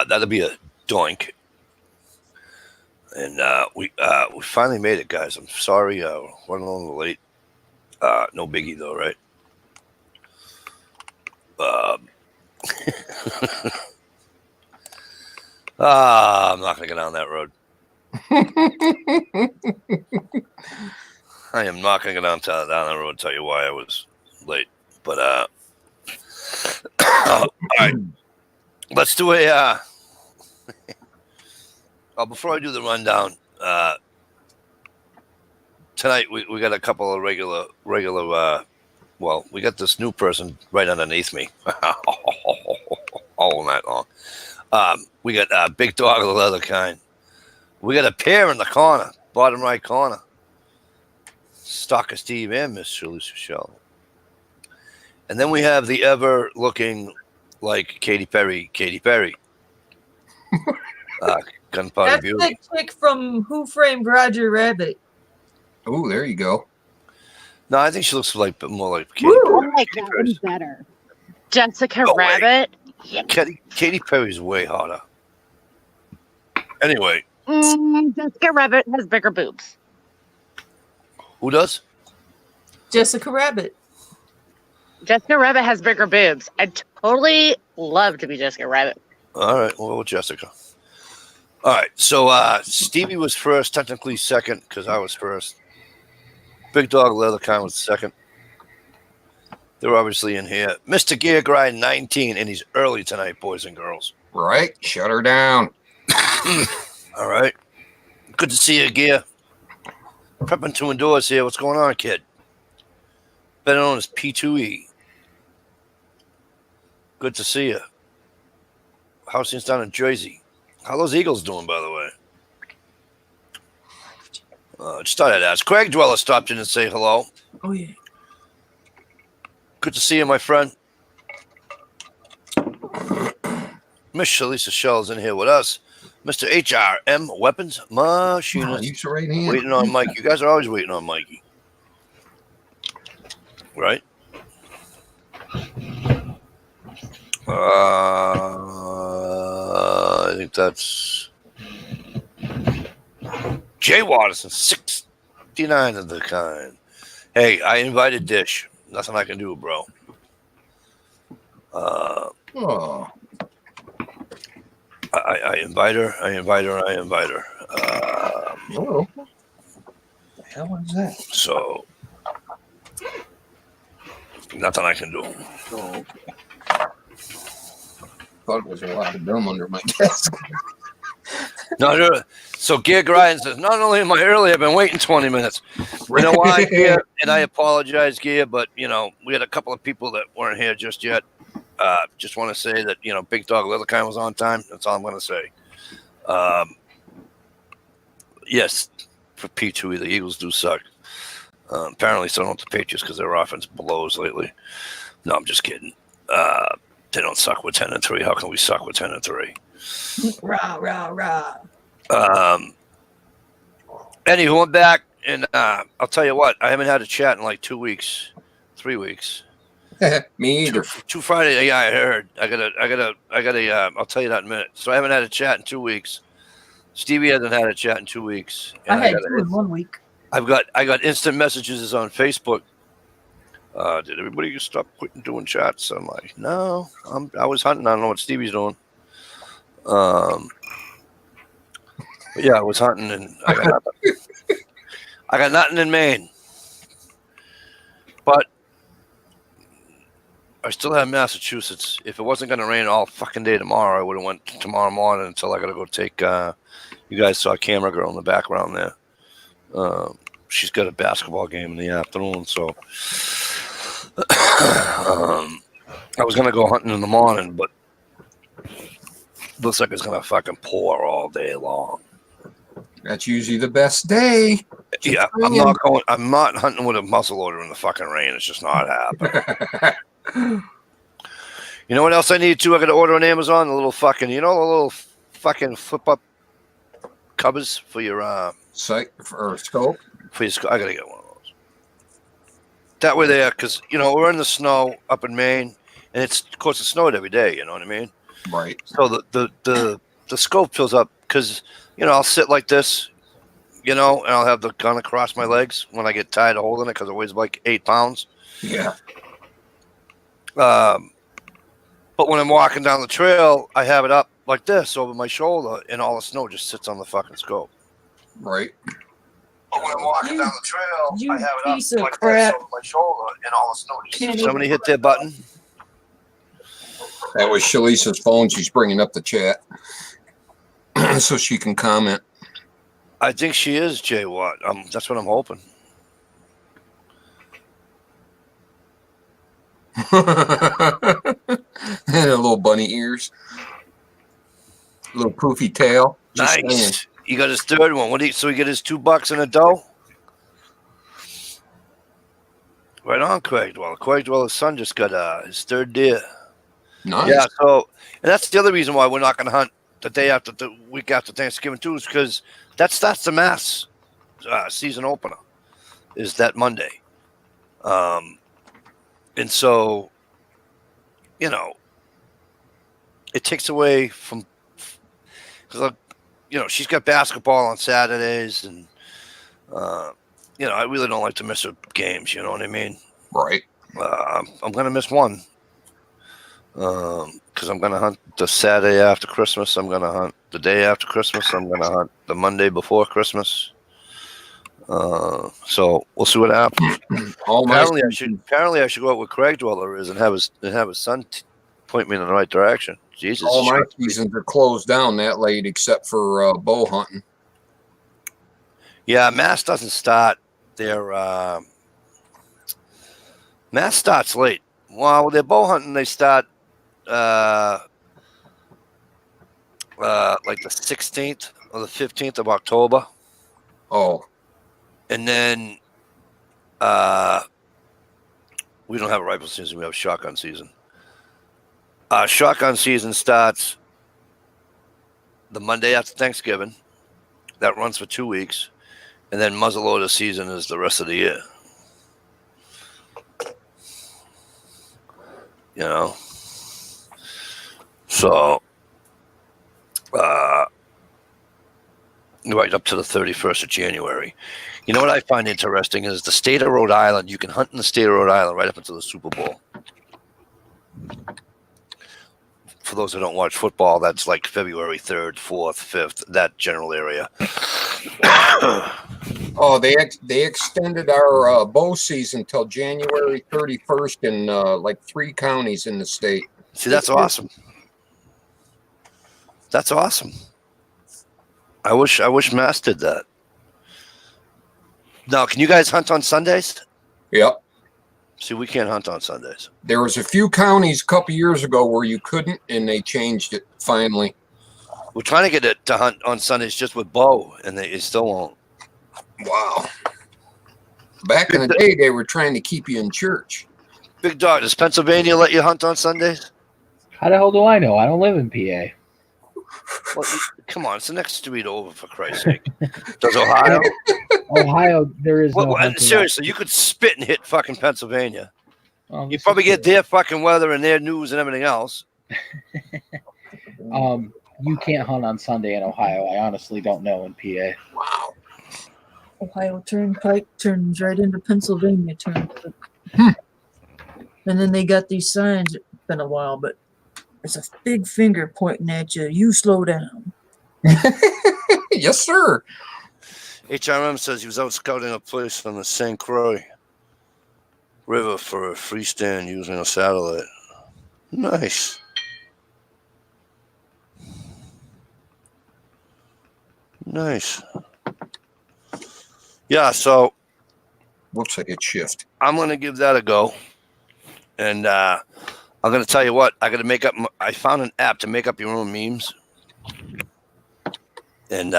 That'll be a doink. And we finally made it, guys. I'm sorry, running a little late. No biggie though, right? I'm not gonna get down that road. I am not gonna get down that road and tell you why I was late. But all right, let's do a. Before I do the rundown, tonight we got a couple of regular. Well, we got this new person right underneath me all night long. We got Big Dog of the Leather Kind. We got a pair in the corner, bottom right corner. Stalker Steve and Miss Shirley Shell. And then we have the ever looking like Katy Perry. Gunpowder That's Beauty. the chick from Who Framed Roger Rabbit. Oh, there you go. No, I think she looks like more like Katy Woo, Perry. I like that one better. Jessica Rabbit. Yeah. Katy Perry's way hotter. Anyway. Jessica Rabbit has bigger boobs. Who does? Jessica Rabbit. Jessica Rabbit has bigger boobs. I'd totally love to be Jessica Rabbit. All right, well, Jessica. All right, so Stevie was first, technically second, because I was first. Big Dog Leather Kind was second. They're obviously in here. Mr. Gear Grind 19, and he's early tonight, boys and girls. Right, shut her down. All right. Good to see you, Gear. Prepping to endorse here. What's going on, kid? Better known as P2E. Good to see you. How's things down in Jersey? How are those Eagles doing, by the way? Just thought I'd ask. Craig Dweller stopped in and say hello. Oh, yeah. Good to see you, my friend. Miss Shalisa Shell's in here with us. Mr. HRM Weapons Machinist. Waiting on Mike. You guys are always waiting on Mikey. Right? I think that's Jay Watterson, 69 of the kind. Hey, I invited Dish. Nothing I can do, bro. I invite her. What the hell is that? So, nothing I can do. Oh, thought it was a lot of gum under my desk. No, so Gear Grind says, not only am I early, I've been waiting 20 minutes. You know why, Gear? And I apologize, Gear, but, we had a couple of people that weren't here just yet. Just want to say that, Big Dog Leather Kind was on time. That's all I'm going to say. Yes, for P2E, the Eagles do suck. Apparently, so don't the Patriots because their offense blows lately. No, I'm just kidding. They don't suck with 10-3. How can we suck with 10-3? Rah, rah, rah. Anywho, I'm back, and I'll tell you what, I haven't had a chat in like 2 weeks, 3 weeks. Me either. Two Friday. Yeah, I heard. I gotta. I'll tell you that in a minute. So I haven't had a chat in 2 weeks. Stevie hasn't had a chat in 2 weeks. I had two in 1 week. I got instant messages on Facebook. Did everybody stop quitting doing chats? I'm like, no, I was hunting. I don't know what Stevie's doing. But yeah, I was hunting, and I got nothing. I got nothing in Maine. But I still have Massachusetts. If it wasn't going to rain all fucking day tomorrow, I would have went tomorrow morning until I got to go take. You guys saw Camera Girl in the background there. She's got a basketball game in the afternoon, so I was going to go hunting in the morning, but looks like it's going to fucking pour all day long. That's usually the best day. Yeah, I'm not hunting with a muzzle loader in the fucking rain. It's just not happening. You know what else I need to? I got to order on Amazon. The little fucking, the little fucking flip up covers for your sight or scope. For your scope, I gotta get one of those. That way, there, because we're in the snow up in Maine, and of course it snowed every day. You know what I mean? Right. So the scope fills up because I'll sit like this, and I'll have the gun across my legs when I get tired of holding it because it weighs like 8 pounds. Yeah. But when I'm walking down the trail, I have it up like this over my shoulder, and all the snow just sits on the fucking scope. Right. But when I'm walking down the trail, You I have it up piece of like crap. this over my shoulder, and all the snow just Can't sits. Somebody hit their button. That was Shalisa's phone. She's bringing up the chat so she can comment. I think she is, Jay Watt. That's what I'm hoping. And her little bunny ears. Little poofy tail. Just Nice. saying. He got his third one. So he get his $2 in a dough? Right on, Craig Dweller. Craig Dweller's son just got his third deer. Nice. Yeah, so and that's the other reason why we're not going to hunt the week after Thanksgiving too, is because that starts the mass season opener, is that Monday, and so it takes away from because she's got basketball on Saturdays, and I really don't like to miss her games. You know what I mean? Right. I'm going to miss one. Because I'm going to hunt the Saturday after Christmas. I'm going to hunt the day after Christmas. I'm going to hunt the Monday before Christmas. So we'll see what happens. Apparently, I should go out where Craig Dweller is and have his son point me in the right direction. Jesus. All my seasons are closed down that late except for bow hunting. Yeah, Mass doesn't start. Mass starts late. Well, with their bow hunting, they start like the 16th or the 15th of October. Oh. And then we don't have a rifle season. We have shotgun season. Shotgun season starts the Monday after Thanksgiving. That runs for 2 weeks. And then muzzleloader season is the rest of the year. So right up to the 31st of January. You know what I find interesting is the state of Rhode Island. You can hunt in the state of Rhode Island right up until the Super Bowl. For those who don't watch football, that's like February 3rd, 4th, 5th, that general area. Oh, they extended our bow season till January 31st in like 3 counties in the state. See, that's awesome. That's awesome. I wish Mass did that. Now, can you guys hunt on Sundays? Yep. See, we can't hunt on Sundays. There was a few counties a couple years ago where you couldn't, and they changed it finally. We're trying to get it to hunt on Sundays just with bow, and they still won't. Wow. Back in the day, they were trying to keep you in church. Big Dog, does Pennsylvania let you hunt on Sundays? How the hell do I know? I don't live in PA. Well, come on, it's the next street over, for Christ's sake. Does Ohio? Ohio, there is no hunting. Seriously, you could spit and hit fucking Pennsylvania. Oh, You probably get their fucking weather and their news and everything else. You can't hunt on Sunday in Ohio. I honestly don't know in PA. Wow. Ohio Turnpike turns right into Pennsylvania Turnpike. And then they got these signs. It's been a while, but it's a big finger pointing at you. You slow down. Yes, sir. HRM says he was out scouting a place on the St. Croix River for a freestand using a satellite. Nice. Nice. Yeah, so Looks like it's shift. I'm going to give that a go. And I'm going to tell you what, I found an app to make up your own memes. And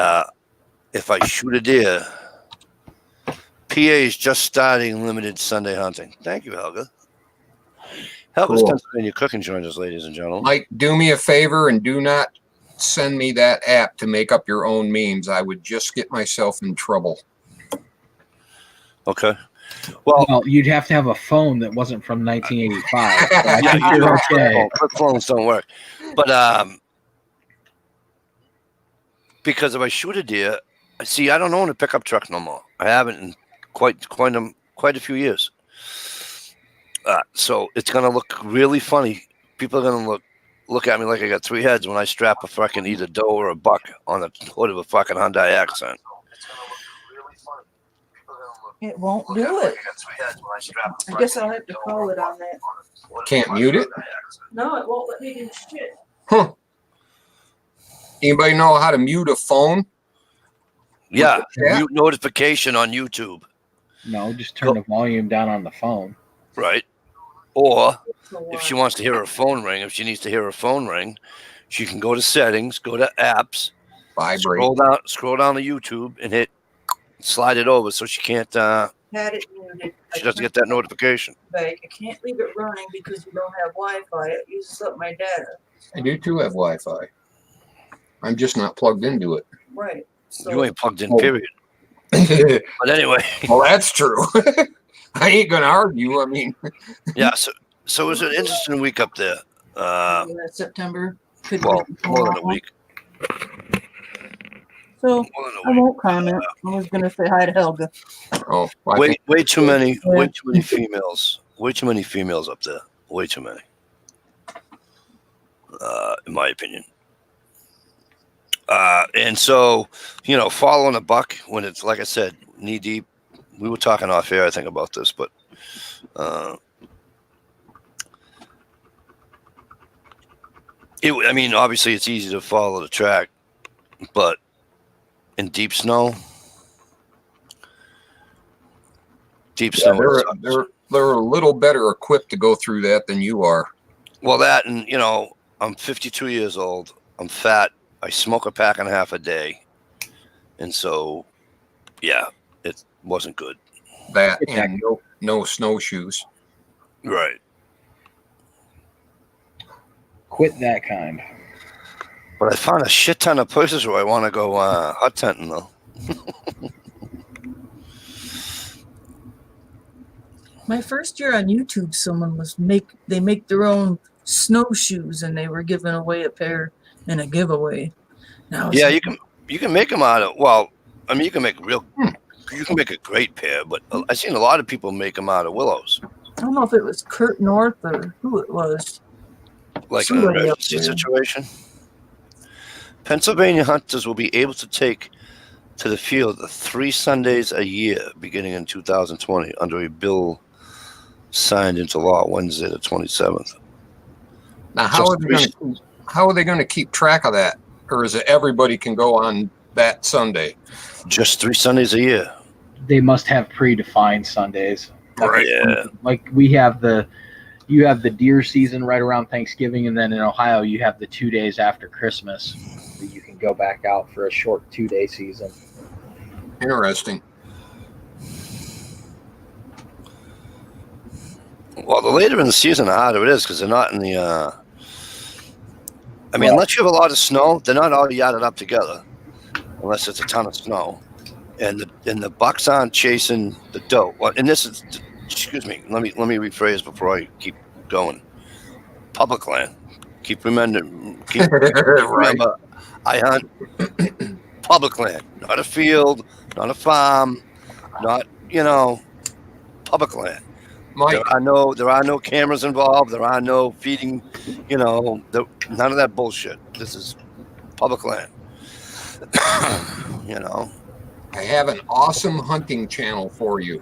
if I shoot a deer, PA is just starting limited Sunday hunting. Thank you, Helga. Helga's Cool. Pennsylvania Cooking joins us, ladies and gentlemen. Mike, do me a favor and do not send me that app to make up your own memes. I would just get myself in trouble. Okay. Well, Well, you'd have to have a phone that wasn't from 1985. So I yeah, think you you're don't. okay. Flip phones don't work. But because if I shoot a deer, see, I don't own a pickup truck no more. I haven't in quite a few years. So it's gonna look really funny. People are gonna look at me like I got three heads when I strap a fucking either doe or a buck on the hood of a fucking Hyundai Accent. It won't do it. I guess I'll have to call it on that. Can't mute it? No, it won't let me do shit. Huh. Anybody know how to mute a phone? Yeah, Yeah. mute notification on YouTube, No, just turn the volume down on the phone. right? Or if she wants to hear her phone ring, if she needs to hear her phone ring, she can go to settings, go to apps, Vibrate. scroll down to YouTube, and slide it over so she can't. Had it muted. She doesn't get that notification. I can't leave it running because you don't have Wi-Fi. It uses up my data. I do too have Wi-Fi. I'm just not plugged into it. Right. So You ain't plugged in, Oh. period. Well, But anyway, that's true. I ain't gonna argue. I mean, yeah. So it was an interesting week up there. September. Could Well, be more than a tomorrow. week. So More than I a week. won't comment. I was gonna say hi to Helga. oh, I think Way too many Yeah. females. Way too many females up there. Way too many. In my opinion. And so, following a buck when it's, like I said, knee deep. We were talking off air, I think, about this, but obviously it's easy to follow the track, but in deep snow, yeah, sucks. they're a little better equipped to go through that than you are. Well, that, and I'm 52 years old. I'm fat. I smoke a pack and a half a day, and so, yeah, it wasn't good. That and no snowshoes. Right. Quit that kind. But I found a shit ton of places where I want to go hot tenting, though. My first year on YouTube, someone they make their own snowshoes and they were giving away a pair in a giveaway. Now Yeah, you can make them out of, well, you can make you can make a great pair, but I've seen a lot of people make them out of willows, I don't know if it was Kurt North or who it was. like in an Somebody up emergency there. situation. Pennsylvania hunters will be able to take to the field 3 Sundays a year beginning in 2020 under a bill signed into law Wednesday the 27th. Now, how are they going to keep track of that, or is it everybody can go on that Sunday? Just 3 Sundays a year. They must have predefined Sundays. Right. Yeah. Like you have the deer season right around Thanksgiving, and then in Ohio you have the 2 days after Christmas that you can go back out for a short 2-day season. Interesting. Well, the later in the season, the harder it is because they're not in the. Unless you have a lot of snow, they're not all yadded up together, unless it's a ton of snow, and the bucks aren't chasing the doe. Well, and this is, excuse me, let me rephrase before I keep going. Public land. Remember, I hunt public land, not a field, not a farm, not public land. Mike, There are no cameras involved. There are no feeding, none of that bullshit. This is public land. I have an awesome hunting channel for you.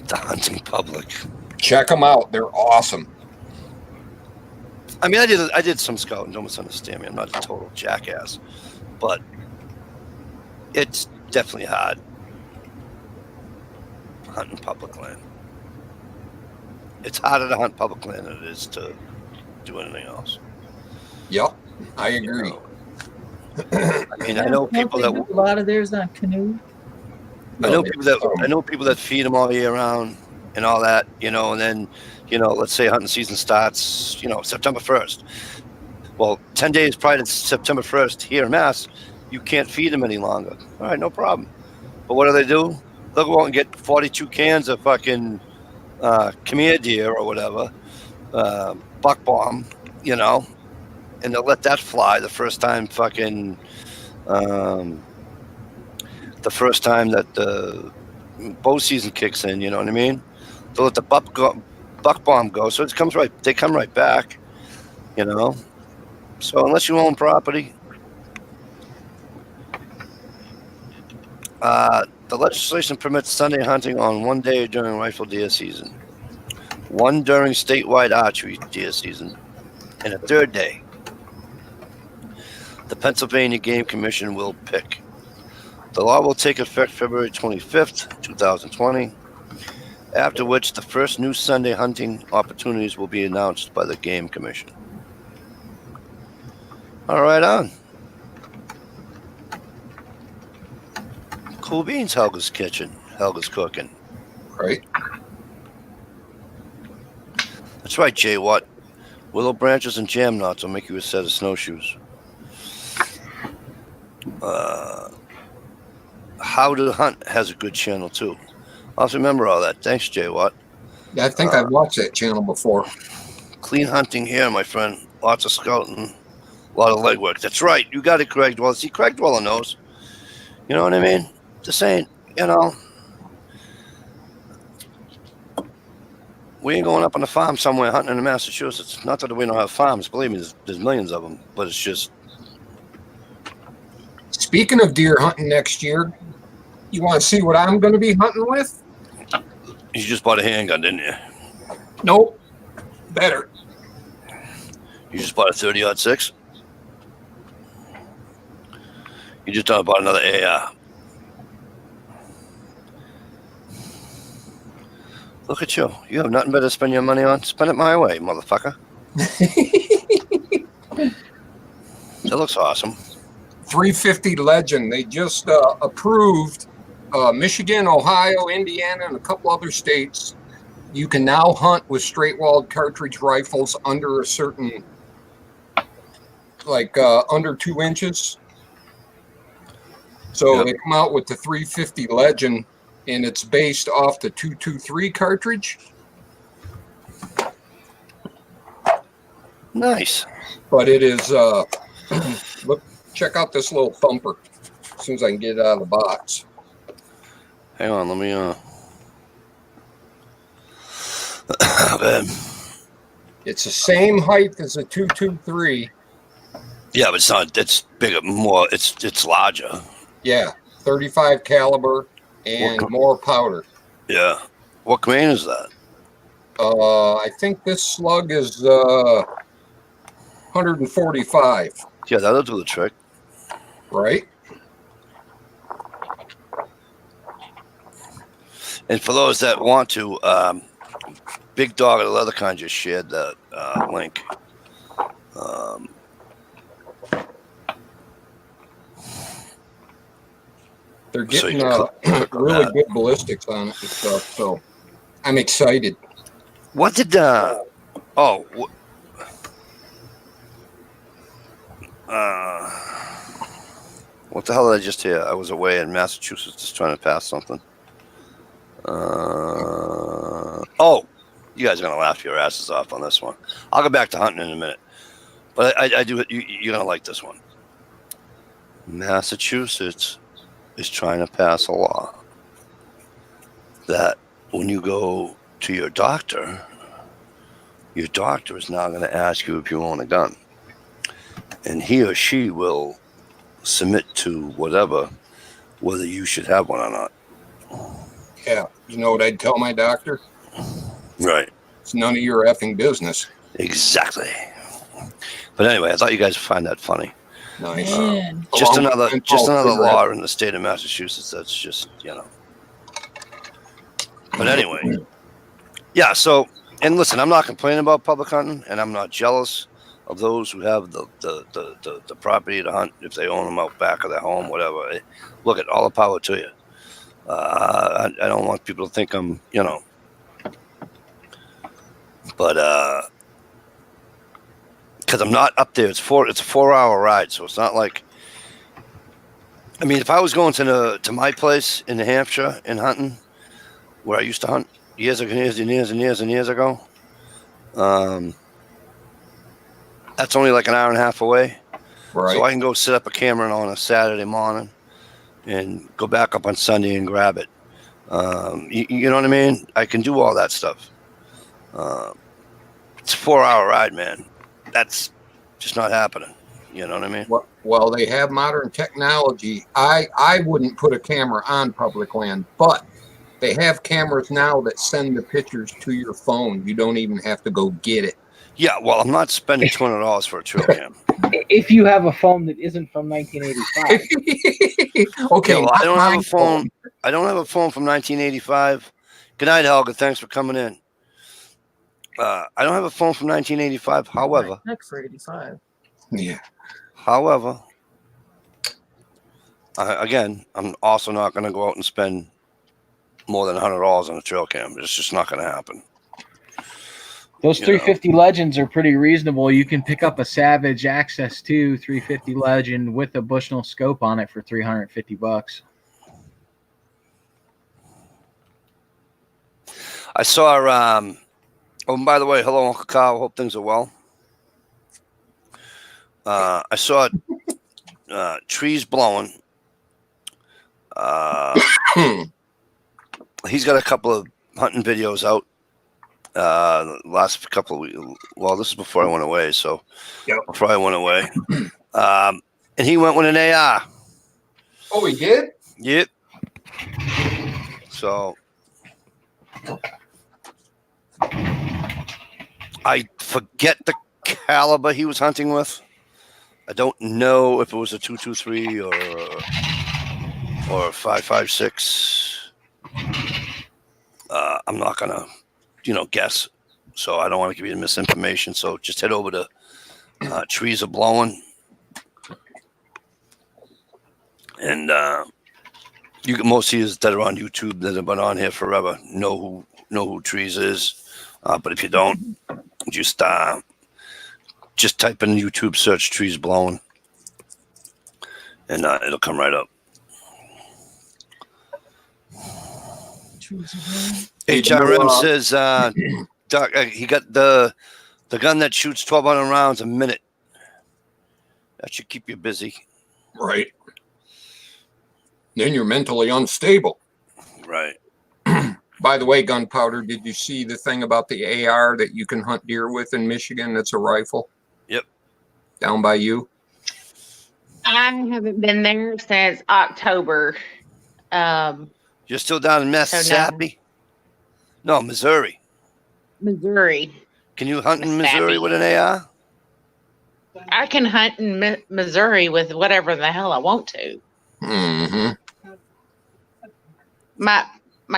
The hunting public. Check them out. They're awesome. I did some scouting. Don't misunderstand me. I'm not a total jackass, but it's definitely hard hunting public land. It's harder to hunt public land than it is to do anything else. Yep, I agree. I know people that a lot of theirs on canoe. I know people that feed them all year round and all that, and then, let's say hunting season starts, September 1st. Well, 10 days prior to September 1st here in Mass, You can't feed them any longer. All right, no problem. But what do? They'll go out and get 42 cans of fucking Khmer deer or whatever, buck bomb, and they'll let that fly the first time the first time that the bow season kicks in. You know what I mean? They'll let the buck bomb go, so they come right back. So unless you own property, the legislation permits Sunday hunting on one day during rifle deer season, one during statewide archery deer season, and a third day the Pennsylvania Game Commission will pick. The law will take effect February 25th, 2020, after which the first new Sunday hunting opportunities will be announced by the Game Commission. All right, on. Cool beans, Helga's kitchen. Helga's cooking. Right. That's right, Jay Watt. Willow branches and jam knots will make you a set of snowshoes. How to Hunt has a good channel, too. I'll have to remember all that. Thanks, Jay Watt. Yeah, I think I've watched that channel before. Clean hunting here, my friend. Lots of scouting. A lot of legwork. That's right. You got it, Craig Dweller. See, Craig Dweller knows. You know what I mean? Just saying, we ain't going up on a farm somewhere hunting in Massachusetts. Not that we don't have farms. Believe me, there's millions of them. But it's just... Speaking of deer hunting next year, you want to see what I'm going to be hunting with? You just bought a handgun, didn't you? Nope. Better. You just bought a 30-06? You just bought another AR. Look at you. You have nothing better to spend your money on. Spend it my way, motherfucker. That looks awesome. 350 Legend. They just approved Michigan, Ohio, Indiana, and a couple other states. You can now hunt with straight-walled cartridge rifles under a certain, under 2 inches. So They come out with the 350 Legend, and it's based off the 223 cartridge. Nice. But it is, look, check out this little thumper as soon as I can get it out of the box. Hang on, let me, It's the same height as a 223. Yeah, but it's not, it's bigger, more, it's larger. Yeah, 35 caliber and more powder. Yeah. What grain is that? I think this slug is 145. Yeah, that'll do the trick. Right? And for those that want to, Big Dog of the Leather Con just shared that link. They're getting really good ballistics on it and stuff, so I'm excited. What did what the hell did I just hear? I was away in Massachusetts just trying to pass something. You guys are gonna laugh your asses off on this one. I'll go back to hunting in a minute, but I do it. You're gonna like this one. Massachusetts is trying to pass a law that when you go to your doctor is now going to ask you if you own a gun, and he or she will submit to whether you should have one or not. Yeah, you know what I'd tell my doctor? Right. It's none of your effing business. Exactly. But anyway, I thought you guys would find that funny. Nice. Just another law in the state of Massachusetts. That's just, But anyway, yeah. So, and listen, I'm not complaining about public hunting, and I'm not jealous of those who have the property to hunt if they own them out back of their home, whatever. Look at all the power to you. I don't want people to think I'm, but because I'm not up there. It's a 4-hour ride, so it's not like I mean, if I was going to my place in New Hampshire and hunting, where I used to hunt years ago, that's only like an hour and a half away. Right. So I can go set up a camera on a Saturday morning and go back up on Sunday and grab it. You know what I mean? I can do all that stuff. It's a 4-hour ride, man. That's just not happening. You know what I mean? Well, they have modern technology. I wouldn't put a camera on public land, but they have cameras now that send the pictures to your phone. You don't even have to go get it. Yeah, well, I'm not spending $200 for a trail cam. If you have a phone that isn't from 1985. Okay, Yeah, well, I don't have a phone. I don't have a phone from 1985. Good night, Helga. Thanks for coming in. I don't have a phone from 1985. However, Heck for 85. Yeah. However, again, I'm also not going to go out and spend more than $100 on a trail cam. It's just not going to happen. Those 350 Legends are pretty reasonable. You can pick up a Savage Access 2 350 Legend with a Bushnell scope on it for $350. I saw. Oh, and by the way, hello, Uncle Kyle. Hope things are well. I saw trees blowing. He's got a couple of hunting videos out. Last couple of weeks. Well, this is before I went away. So before I went away, and he went with an AR. Oh, he did? Yep. So I forget the caliber he was hunting with. I don't know if it was a 223 or a 5.56. I'm not gonna, guess. So I don't want to give you misinformation. So just head over to Trees Are Blowing, and you can most of you that are on YouTube that have been on here forever know who Trees is. But if you don't, just type in YouTube search Trees Blowing, and it'll come right up. HRM says Doc, he got the gun that shoots 1,200 rounds a minute. That should keep you busy. Right. Then you're mentally unstable. Right. By the way, Gunpowder, did you see the thing about the AR that you can hunt deer with in Michigan? That's a rifle. Yep. Down by you? I haven't been there since October. You're still down in Mississippi? No, Missouri. Missouri. Can you hunt in Missouri with an AR? I can hunt in Missouri with whatever the hell I want to. Mm-hmm. My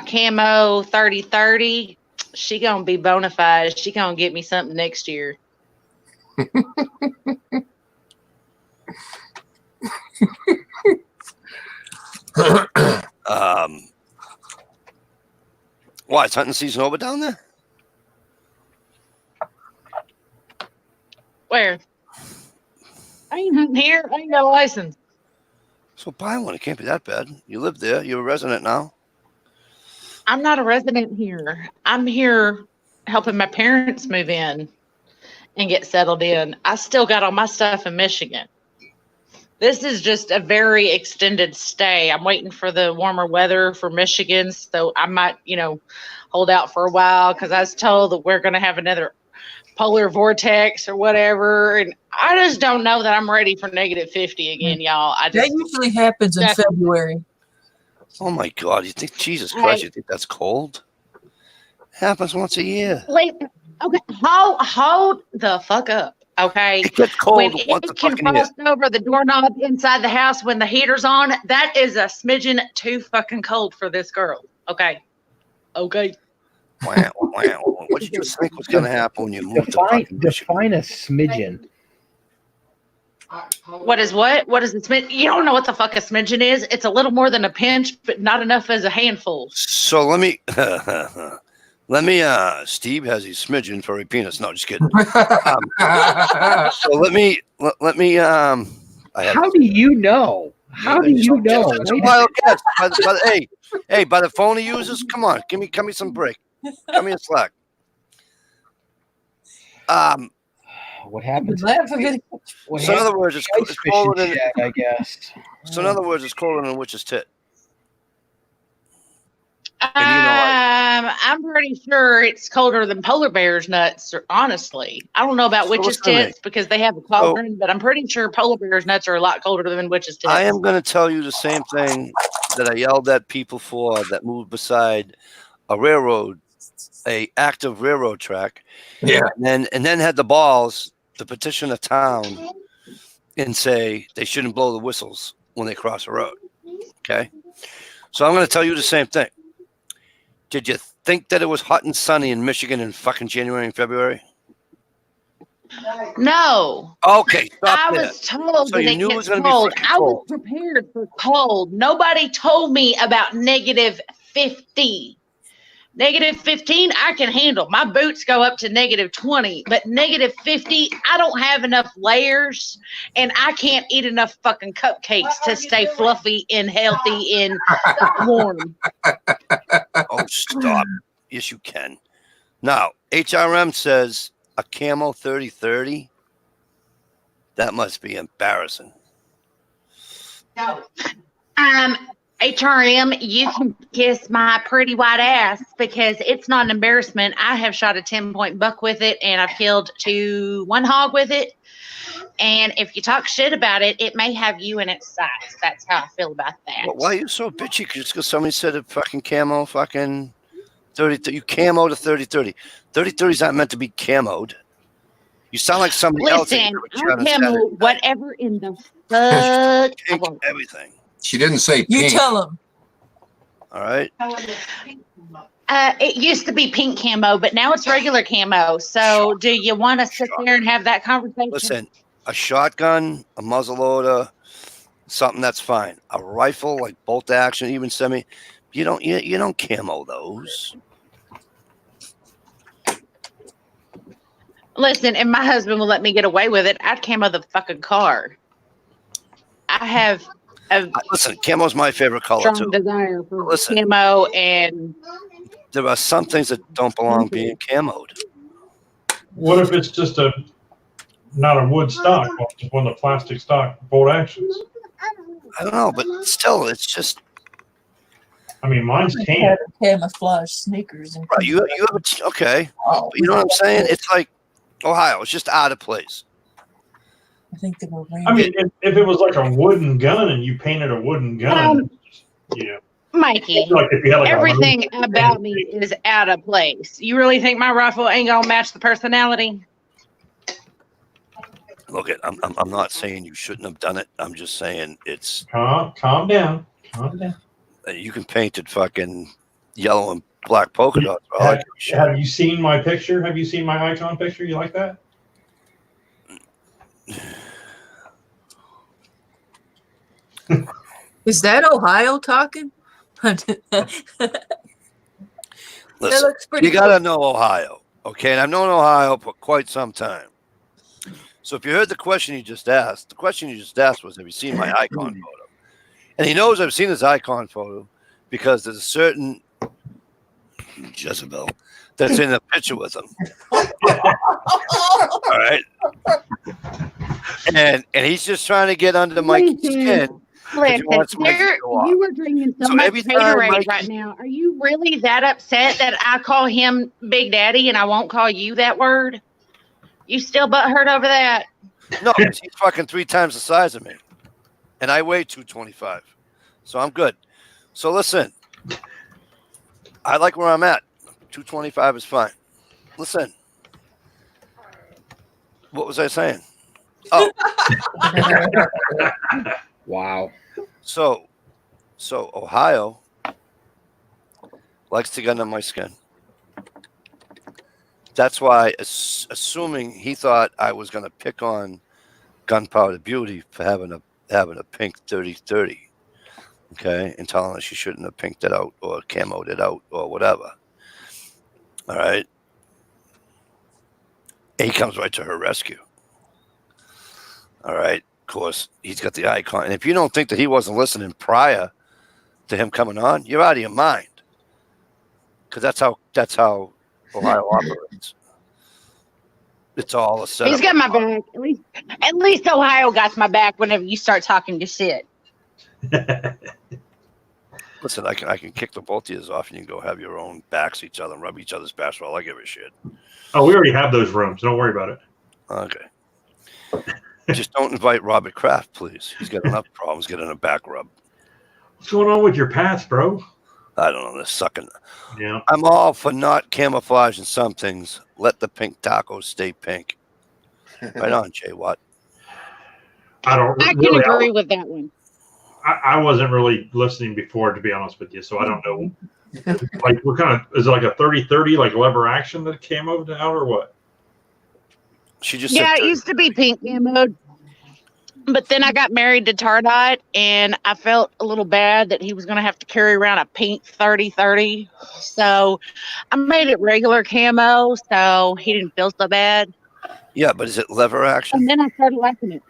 camo 30-30, she gonna be bona fide. She gonna get me something next year. Why, is hunting season over down there? Where? I ain't hunting here. I ain't got a license. So buy one. It can't be that bad. You live there. You're a resident now. I'm not a resident here. I'm here helping my parents move in and get settled in. I still got all my stuff in Michigan. This is just a very extended stay. I'm waiting for the warmer weather for Michigan, so I might, hold out for a while because I was told that we're going to have another polar vortex or whatever, and I just don't know that I'm ready for -50 again, y'all. That usually happens in February. Oh my God! You think Jesus Christ? You think that's cold? It happens once a year. Wait, okay, hold the fuck up. Okay, it gets cold when once it a can fucking year. frost over the doorknob inside the house when the heater's on, that is a smidgen too fucking cold for this girl. Okay. What did you think was going to happen when you moved to fucking Define a smidgen. What is what? What is the smidgen? You don't know what the fuck a smidgen is. It's a little more than a pinch, but not enough as a handful. So let me Steve has his smidgen for a penis. No, just kidding. So let me How do you know? How do you know? That's a wild guess. By the phone he uses, come on, give me some break. Cut me a slack. What happened? Laugh of it. What So in happened other words, to the ice fishing shed, I guess. So in other words, it's colder than a witch's tit. And you know I'm pretty sure it's colder than polar bears' nuts. Honestly, I don't know about So witches' listen to me. tits because they have a cauldron, but I'm pretty sure polar bears' nuts are a lot colder than witches' tits. I am going to tell you the same thing that I yelled at people for that moved beside a railroad, a active railroad track, Yeah. and then had the balls to petition a town and say they shouldn't blow the whistles when they cross a road. Okay, so I'm going to tell you the same thing. Did you think that it was hot and sunny in Michigan in fucking January and February? No. Okay, stop I there. was told So that you it knew it gets was gonna be cold. freaking I was cold. prepared for cold. Nobody told me about negative 50. Negative 15, I can handle. My boots go up to negative 20, but negative 50, I don't have enough layers and I can't eat enough fucking cupcakes to stay fluffy and healthy and warm. Oh, stop. Yes, you can. Now, HRM says a camo 3030. That must be embarrassing. HRM, you can kiss my pretty white ass because it's not an embarrassment. I have shot a 10-point buck with it and I've killed one hog with it. And if you talk shit about it, it may have you in its sights. That's how I feel about that. Well, why are you so bitchy? Just because somebody said a fucking camo fucking 30. You camo to 3030. 3030's not meant to be camoed. You sound like somebody else. Listen, I camo whatever in the fuck I Pink want. everything. She didn't say You pink. tell him. All right. It used to be pink camo, but now it's regular camo. So do you want to sit there and have that conversation? Listen, a shotgun, a muzzleloader, something that's fine. A rifle, like bolt action, even semi, you don't camo those. Listen, if my husband will let me get away with it, I'd camo the fucking car. I have a Listen, camo's my favorite color strong too. desire for Listen. camo, and There are some things that don't belong being camoed. What if it's just not a wood stock, but just one of the plastic stock bolt actions? I don't know, but still, it's just I mean, mine's I tan. had camouflage sneakers and right. You have okay. Oh, You know what I'm saying? It's like Ohio. It's just out of place. I think they were I mean, if it was like a wooden gun and you painted a wooden gun, yeah. Mikey, Like if you had like everything about me is out of place. You really think my rifle ain't gonna match the personality? Look, I'm not saying you shouldn't have done it. I'm just saying it's calm down. Calm down. you can paint it fucking yellow and black polka dots. I like your shit. Have you seen my picture? Have you seen my icon picture? You like that? Is that Ohio talking? That Listen, looks pretty you gotta know Ohio, okay? And I've known Ohio for quite some time. So if you heard the question you just asked, was, have you seen my icon photo? And he knows I've seen his icon photo because there's a certain Jezebel that's in the picture with him. All right. And he's just trying to get under Mikey's skin. Listen, you were drinking so much every time Gatorade right now. Are you really that upset that I call him Big Daddy and I won't call you that word? You still butthurt over that? No, he's fucking 3 times the size of me. And I weigh 225. So I'm good. So listen, I like where I'm at. 225 is fine. Listen. What was I saying? Oh. Wow. So Ohio likes to get under my skin. That's why, assuming he thought I was going to pick on Gunpowder Beauty for having a pink 3030, okay, and telling her she shouldn't have pinked it out or camoed it out or whatever. All right. He comes right to her rescue. All right. course, he's got the icon. And if you don't think that he wasn't listening prior to him coming on, you're out of your mind. Because that's how Ohio operates. It's all a setup. He's got my back. At least Ohio got my back whenever you start talking to shit. Listen, I can kick the both of you off, and you can go have your own backs each other and rub each other's backs for all I give a shit. Oh, we already have those rooms. Don't worry about it. Okay. Just don't invite Robert Kraft, please. He's got enough problems getting a back rub. What's going on with your pats, bro? I don't know. They're sucking. Yeah. I'm all for not camouflaging some things. Let the pink tacos stay pink. Right on, Jay Watt. I don't. I can really, agree with that one. I wasn't really listening before, to be honest with you, so I don't know. Like, what kind of is it like a 30-30 like lever action that came over out or what? She just Yeah, said it used to be pink camo, but then I got married to Tardot, and I felt a little bad that he was going to have to carry around a pink 30-30. So I made it regular camo, so he didn't feel so bad. Yeah, but is it lever action? And then I started liking it.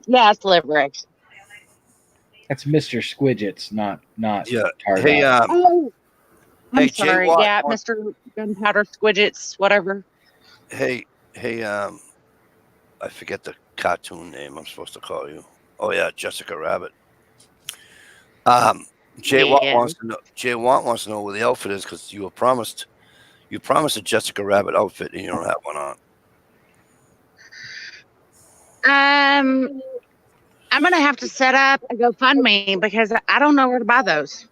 Yeah, it's liver action. That's Mr. Squidgets, not Yeah. Tardot. Hey, Oh, I'm Hey, Jay sorry. Watt, Yeah, Mr. Gunpowder Squidgets, whatever. hey, I forget the cartoon name I'm supposed to call you. Oh yeah, Jessica Rabbit. Jay Watt Yeah. wants to know. Jay Watt wants to know where the outfit is because you promised a Jessica Rabbit outfit and you don't have one on. I'm gonna have to set up a GoFundMe because I don't know where to buy those.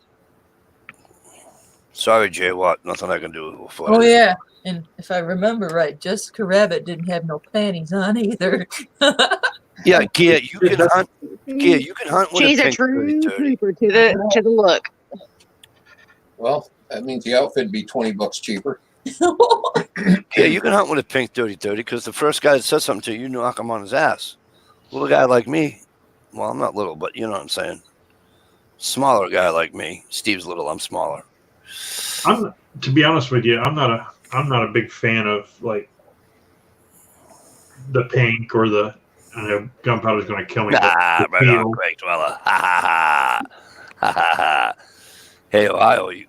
Sorry, Jay Watt. Nothing I can do for Oh it. yeah, and if I remember right, Jessica Rabbit didn't have no panties on either. Yeah, Gia, you can hunt. Gia, you can hunt with She's a a pink true 30-30. trooper to the look. Well, that means the outfit would be $20 cheaper. Yeah, you can hunt with a pink 30-30 because the first guy that says something to you, knock him on his ass. Little guy like me, well, I'm not little, but you know what I'm saying. Smaller guy like me. Steve's little, I'm smaller. To be honest with you, I'm not a big fan of like the pink or the. I know gunpowder's going to kill me. but Ah, the right on, feel- Craig Dweller. Ha ha ha. Ha ha ha. Hey, Ohio, you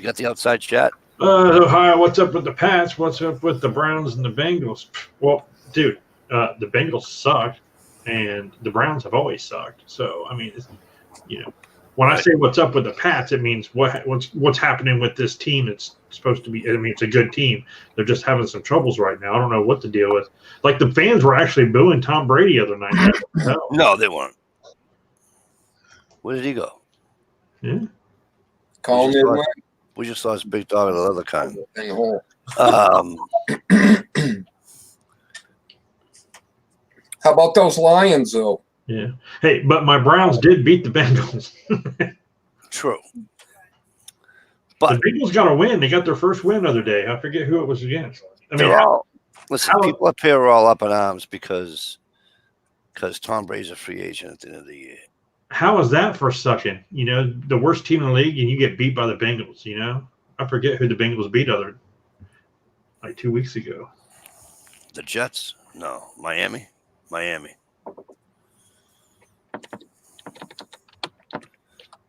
got the outside chat? Ohio, what's up with the Pats? What's up with the Browns and the Bengals? Well, dude, the Bengals suck, and the Browns have always sucked. So, I mean, when I say what's up with the Pats, it means what's happening with this team. It's supposed to be. I mean, it's a good team. They're just having some troubles right now. I don't know what to deal with. Like the fans were actually booing Tom Brady the other night. No, they weren't. Where did he go? Yeah. Calling We just it saw- right We just saw his big dog of the other kind. in the hole. How about those Lions, though? Yeah. Hey, but my Browns did beat the Bengals. True. The But Bengals got a win. They got their first win the other day. I forget who it was against. I mean, they're all listen. how- People up here are all up in arms because Tom Brady's a free agent at the end of the year. how is that for sucking? The worst team in the league, and you get beat by the Bengals. I forget who the Bengals beat like 2 weeks ago. The Jets? No, Miami.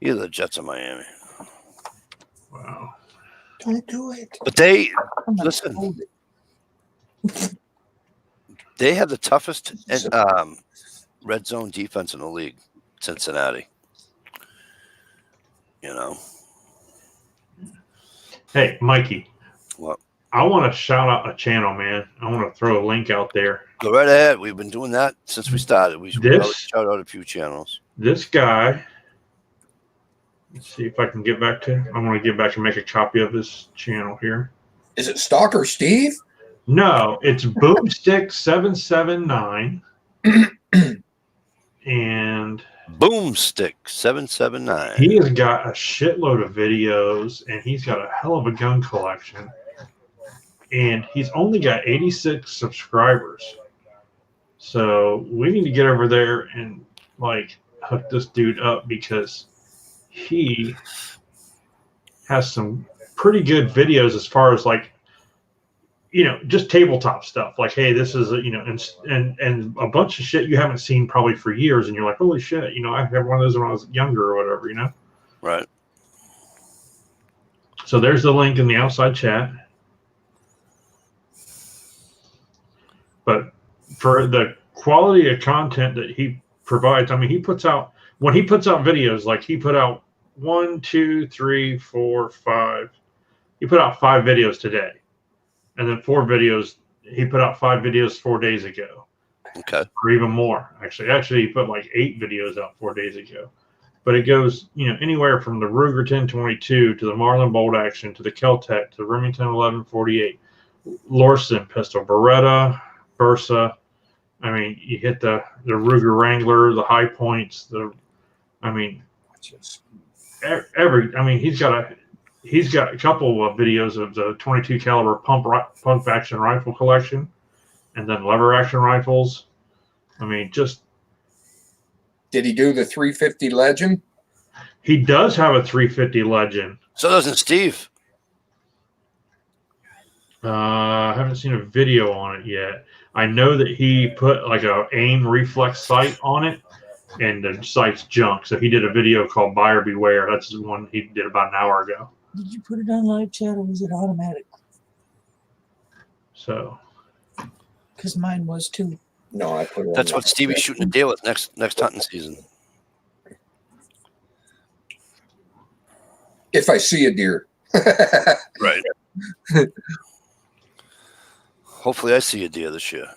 Either the Jets or Miami. Wow. Don't do it. But they I'm gonna listen. hold it. They have the toughest red zone defense in the league. Cincinnati. Hey, Mikey. What? I want to shout out a channel, man. I want to throw a link out there. Go right ahead. We've been doing that since we started. We This- shout out a few channels. This guy. Let's see if I can get back to. I'm going to get back and make a copy of his channel here. Is it Stalker Steve? No, it's Boomstick779. And Boomstick 779. he has got a shitload of videos, and he's got a hell of a gun collection. And he's only got 86 subscribers. So we need to get over there and hook this dude up because he has some pretty good videos as far as just tabletop stuff. Like, hey, this is and a bunch of shit you haven't seen probably for years, and you're like, holy shit, I had one of those when I was younger or whatever, Right. So there's the link in the outside chat. But for the quality of content that he provides, when he puts out videos, like he put out 1, 2, 3, 4, 5. He put out 5 videos today. And then 4 videos, he put out 5 videos 4 days ago. Okay. Or even more, actually. He put like 8 videos out 4 days ago. But it goes, anywhere from the Ruger 1022 to the Marlin bolt action to the Kel-Tec to the Remington 1148, Lorson pistol, Beretta, Versa. You hit the Ruger Wrangler, the high points, he's got a couple of videos of the 22 caliber pump action rifle collection, and then lever action rifles. Did he do the 350 Legend? He does have a 350 Legend. So doesn't Steve. I haven't seen a video on it yet. I know that he put like a aim reflex sight on it, and the sight's junk. So he did a video called Buyer Beware. That's the one he did about an hour ago. Did you put it on live chat or was it automatic? So. Because mine was too. No, I put it. That's what Stevie's shooting a deal with next hunting season. If I see a deer. Right. Hopefully I see a deer this year.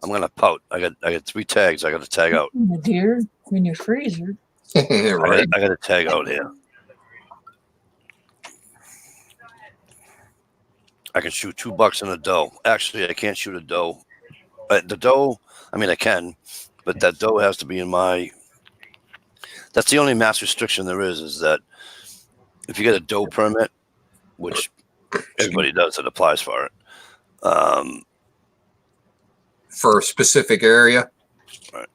I'm gonna pout. I got 3 tags I gotta tag out. A deer in your freezer. Right. I gotta tag out here. I can shoot 2 bucks in a doe. Actually, I can't shoot a doe. The doe, I can, but that doe has to be in my. That's the only mass restriction there is that if you get a doe permit, which everybody does that applies for it. For a specific area. Right.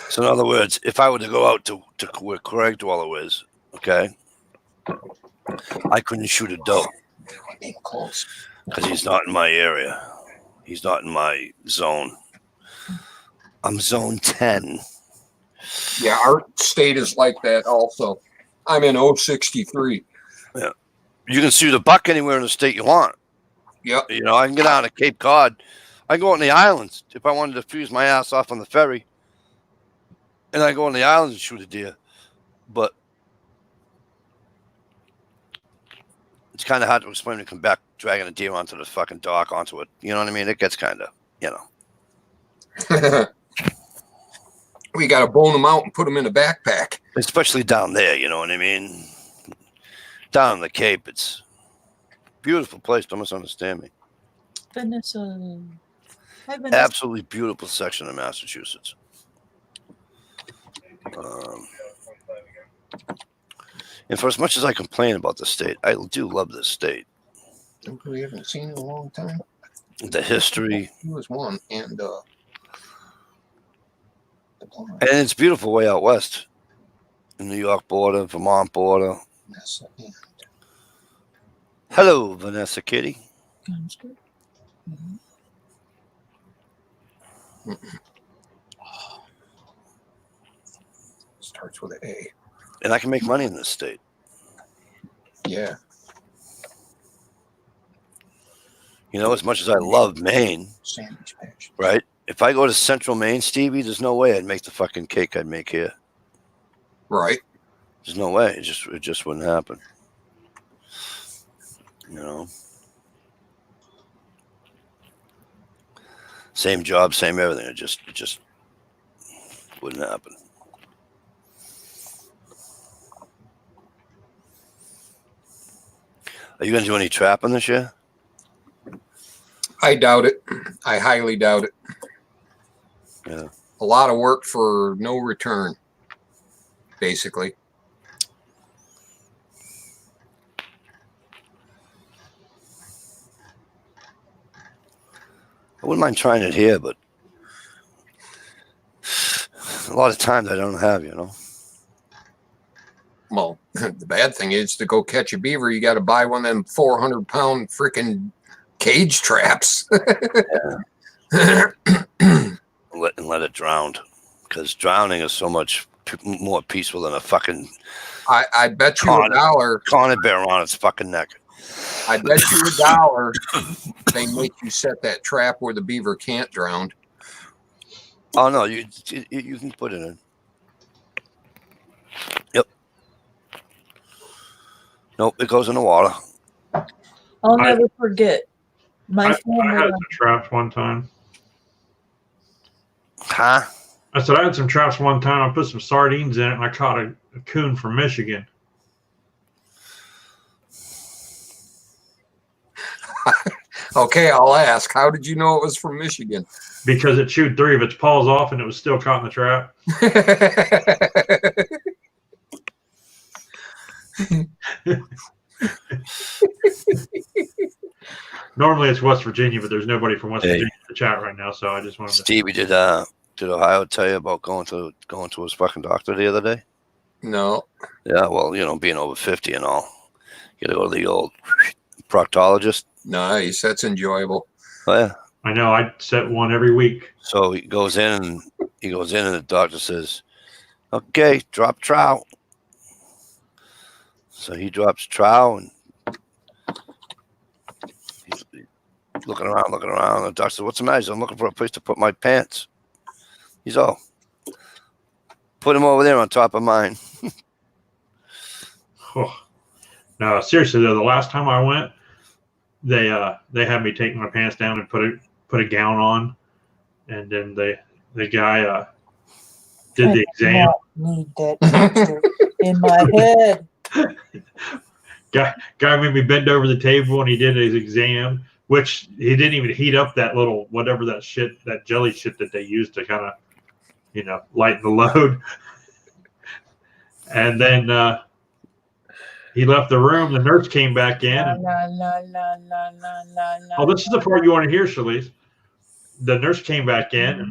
So in other words, if I were to go out to where Craig Dweller is, okay, I couldn't shoot a doe Close. because he's not in my area. He's not in my zone. I'm zone 10. Yeah, our state is like that also. I'm in 063. Yeah. You can shoot a buck anywhere in the state you want. Yep. I can get out of Cape Cod. I can go out in the islands if I wanted to freeze my ass off on the ferry. And I go on the islands and shoot a deer. But it's kind of hard to explain to come back dragging a deer onto the fucking dock, onto it. You know what I mean? It gets kind of, We got to bone them out and put them in a backpack. Especially down there, you know what I mean? Down in the Cape, it's a beautiful place. Don't misunderstand me. Vanessa. Hi, Vanessa. Absolutely beautiful section of Massachusetts. And for as much as I complain about the state, I do love this state. We haven't seen in a long time. The history. He was one, and it's beautiful way out west. The New York border, Vermont border. Hello, Vanessa Kitty. Mm-hmm. Starts with an A. And I can make money in this state. Yeah. As much as I love Maine, Sandwich patch. right? If I go to central Maine, Stevie, there's no way I'd make the fucking cake I'd make here. Right. There's no way. It just wouldn't happen. Same job, same everything. It just wouldn't happen. Are you going to do any trapping this year? I doubt it. I highly doubt it. Yeah. A lot of work for no return, basically. I wouldn't mind trying it here, but a lot of times I don't have, Well, The bad thing is to go catch a beaver, you got to buy one of them 400-pound freaking cage traps. Let it drown, because drowning is so much more peaceful than a fucking I bet you $1. corner bear on its fucking neck. I bet you $1 they make you set that trap where the beaver can't drown. Oh no, you can put it in. Yep. Nope, it goes in the water. I'll never forget. My I family. had some traps one time. Huh? I said I had some traps one time. I put some sardines in it, and I caught a coon from Michigan. Okay, I'll ask. How did you know it was from Michigan? Because it chewed 3 of its paws off, and it was still caught in the trap. Normally it's West Virginia, but there's nobody from West Virginia in the chat right now, so I just wanted to. Stevie, did Ohio tell you about going to his fucking doctor the other day? No. Yeah, well, being over 50 and all, you gotta go to the old proctologist. Nice. That's enjoyable. Oh yeah. I know. I set one every week. So he goes in and the doctor says, "Okay, drop trowel." So he drops trowel and he's looking around. The doctor says, "What's the matter?" He says, "I'm looking for a place to put my pants." He's all, "Put him over there on top of mine." Oh. No, seriously though, the last time I went, they had me take my pants down and put a gown on, and then the guy did the exam. Need that picture in my head. Guy made me bend over the table and he did his exam, which he didn't even heat up that little whatever that jelly shit that they use to kind of lighten the load. And then he left the room. The nurse came back in. Oh, this is the part you want to hear, Shalise. The nurse came back in and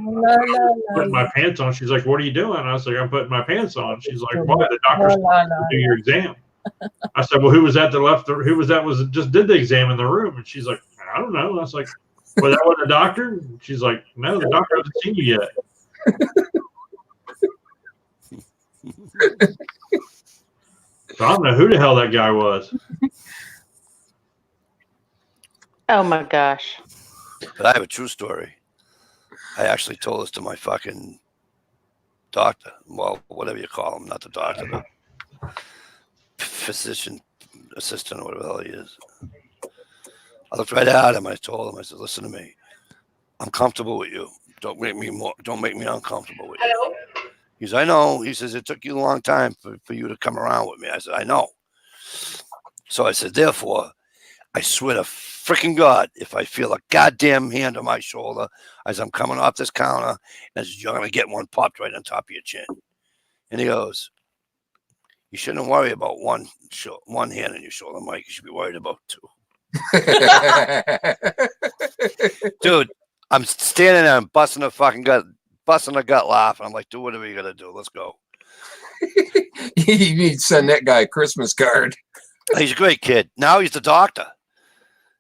putting my pants on. She's like, "What are you doing?" I was like, "I'm putting my pants on." She's like, "Why? The doctor's to do your exam." I said, "Well, who was that just did the exam in the room?" And she's like, "I don't know." I was like, "Well, that wasn't a doctor?" She's like, "No, the doctor hasn't seen you yet." So I don't know who the hell that guy was. Oh my gosh. But I have a true story. I actually told this to my fucking doctor. Well, whatever you call him, not the doctor, the physician assistant or whatever the hell he is. I looked right at him. I told him, I said, "Listen to me. I'm comfortable with you. Don't make me uncomfortable with you." He says, "I know." He says, "It took you a long time for you to come around with me." I said, "I know." So I said, "Therefore, I swear to freaking God, if I feel a goddamn hand on my shoulder as I'm coming off this counter, as you're going to get one popped right on top of your chin." And he goes, "You shouldn't worry about one hand on your shoulder, Mike. You should be worried about 2. Dude, I'm standing there and busting a gut laughing. I'm like, "Do whatever you got to do. Let's go." You need to send that guy a Christmas card. He's a great kid. Now he's the doctor.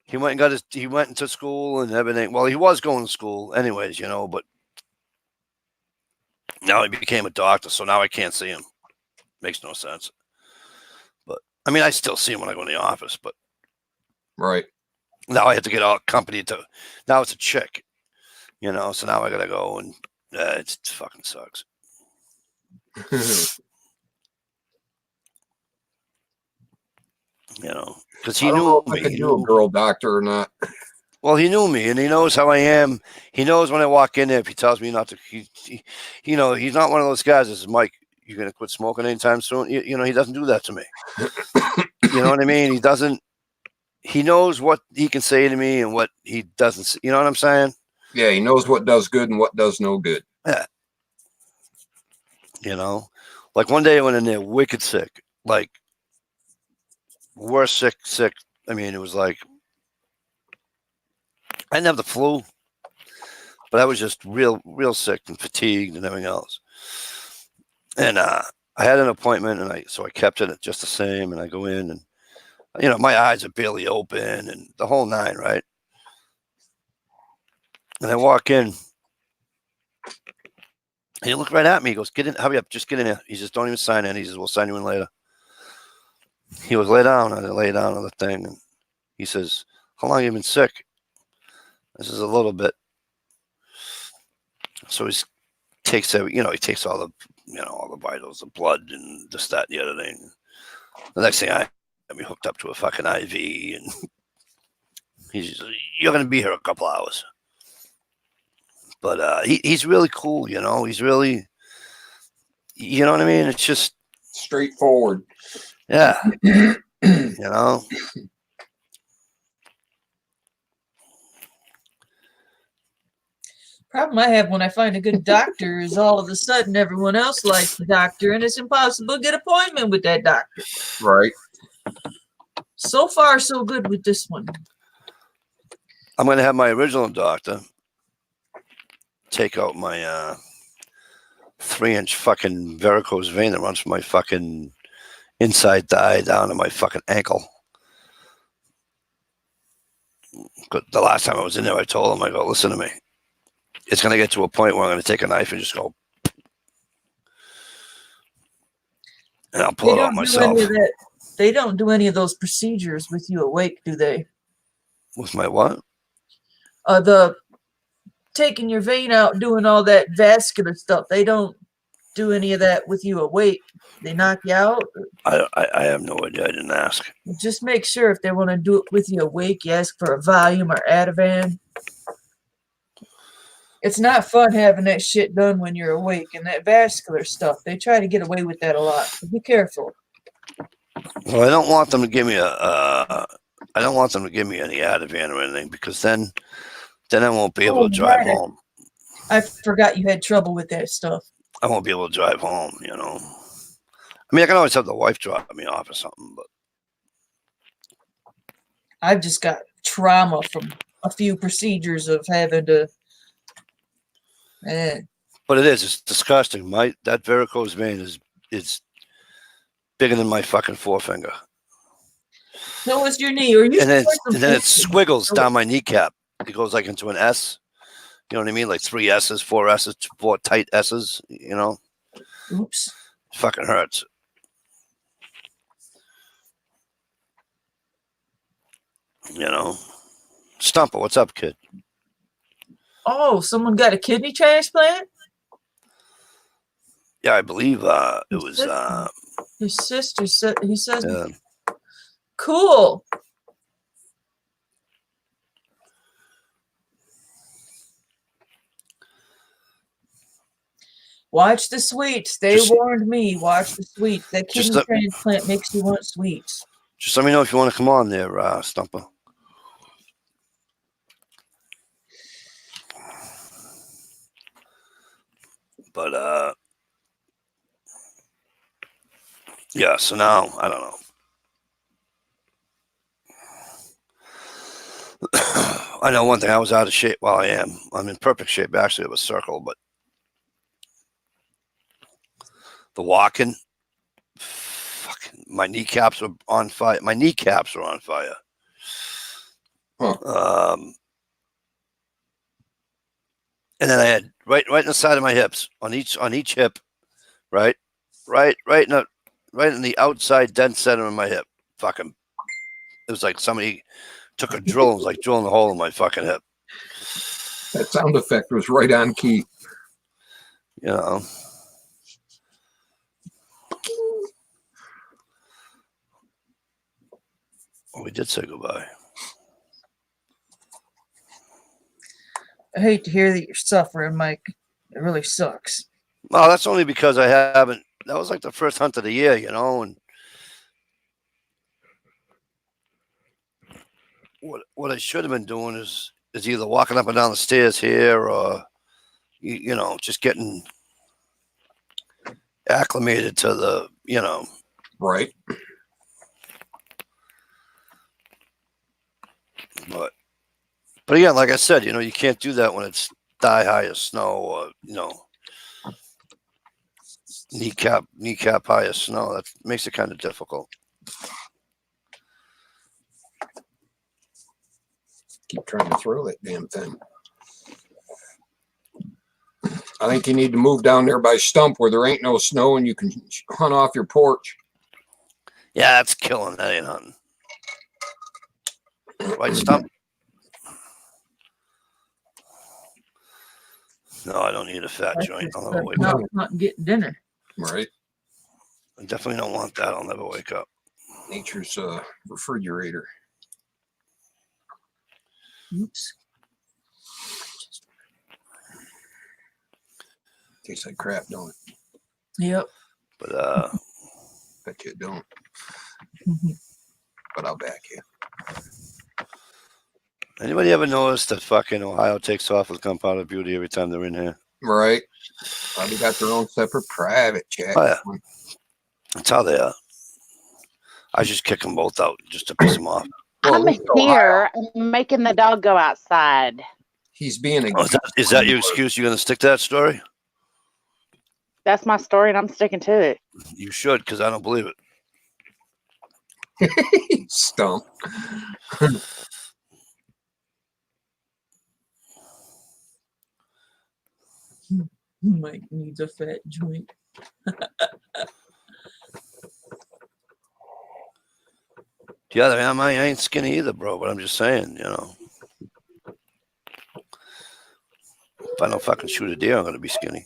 He went into school and everything. Well, he was going to school anyways, but now he became a doctor. So now I can't see him. Makes no sense. But I mean, I still see him when I go in the office, but right now I have to get all company to, now it's a chick, so now I got to go and it fucking sucks. Because he knew me. He knew a girl doctor or not. Well, he knew me, and he knows how I am. He knows when I walk in there. If he tells me not to, he's not one of those guys that says, "Mike, you're gonna quit smoking anytime soon." He doesn't do that to me. You know what I mean? He doesn't. He knows what he can say to me and what he doesn't. You know what I'm saying? Yeah, he knows what does good and what does no good. Yeah. Like one day I went in there wicked sick, like worst sick. I mean, it was like I didn't have the flu, but I was just real sick and fatigued and everything else. And I had an appointment, and I kept it just the same. And I go in, and my eyes are barely open, and the whole nine, right? And I walk in, and he looked right at me. He goes, "Get in, hurry up, just get in here." He says, "Don't even sign in." He says, "We'll sign you in later." He was lay down, and I lay down on the thing, and he says, "How long have you been sick?" I says, "A little bit." So he takes he takes all the vitals, the blood, and this, that, and the other thing. The next thing I got me hooked up to a fucking IV, and he's, "You're gonna be here a couple hours." But he's really cool, He's really, you know what I mean? It's just Straightforward. yeah, Problem I have when I find a good doctor is all of a sudden everyone else likes the doctor, and it's impossible to get an appointment with that doctor. Right. So far, so good with this one. I'm gonna have my original doctor take out my 3-inch fucking varicose vein that runs from my fucking inside thigh down to my fucking ankle. But the last time I was in there, I told him, I go, "Listen to me. It's going to get to a point where I'm going to take a knife and just go, and I'll pull it out myself." They don't do any of those procedures with you awake, do they? With my what? The taking your vein out, doing all that vascular stuff. They don't do any of that with you awake. They knock you out. I have no idea. I didn't ask. Just make sure if they want to do it with you awake, you ask for a Valium or Ativan. It's not fun having that shit done when you're awake, and that vascular stuff. They try to get away with that a lot. So be careful. Well, I don't want them to give me I don't want them to give me any Ativan or anything, because then I won't be able to drive home. I forgot you had trouble with that stuff. I won't be able to drive home, I mean, I can always have the wife drop me off or something, but I've just got trauma from a few procedures of having to. But it's disgusting. That varicose vein is bigger than my fucking forefinger. So is your knee, or you? And then it squiggles down my kneecap. It goes like into an S. You know what I mean? Like 3 S's, 4 S's, 4 tight S's. Oops. It fucking hurts. Stumper, what's up, kid? Oh, someone got a kidney transplant? Yeah, I believe it was. His sister said. He says, Yeah. Cool. Watch the sweets. They warned me. Watch the sweets. That kidney transplant makes you want sweets. Just let me know if you want to come on there, Stumper. But yeah. So now I don't know. I know one thing. I was out of shape. Well, I am. I'm in perfect shape, actually, of a circle, but the walking, fucking, my kneecaps were on fire. My kneecaps were on fire. Huh. And then I had right in the side of my hips, on each hip, right in the outside dead center of my hip. Fucking, it was like somebody took a drill and was like drilling a hole in my fucking hip. That sound effect was right on key. We did say goodbye. I hate to hear that you're suffering, Mike. It really sucks. Well, that's only because I haven't. That was like the first hunt of the year, and what I should have been doing is either walking up and down the stairs here, or just getting acclimated to the Right. But again, like I said, you can't do that when it's thigh high of snow, or kneecap high of snow. That makes it kind of difficult. Keep trying to throw that damn thing. I think you need to move down there by Stump where there ain't no snow and you can hunt off your porch. Yeah, that's killing. That ain't hunting. Right, Stump? No, I don't need a fat Like joint. this, I'll never wake not, up. not getting dinner. Right. I definitely don't want that. I'll never wake up. Nature's refrigerator. Oops. Tastes like crap, don't it? Yep. But Bet you it don't. Mhm. But I'll back you. anybody ever notice that fucking Ohio takes off with Gunpowder Beauty every time they're in here? Right. Probably got their own separate private chat. Oh, yeah. That's how they are. I just kick them both out just to piss them off. Well, at I'm least Ohio, here. I'm making the dog go outside. he's being a Oh, is that your excuse? You're going to stick to that story? That's my story, and I'm sticking to it. You should, because I don't believe it. Stump. Mike needs a fat joint. Yeah, I ain't skinny either, bro, but I'm just saying, you know. If I don't fucking shoot a deer, I'm going to be skinny.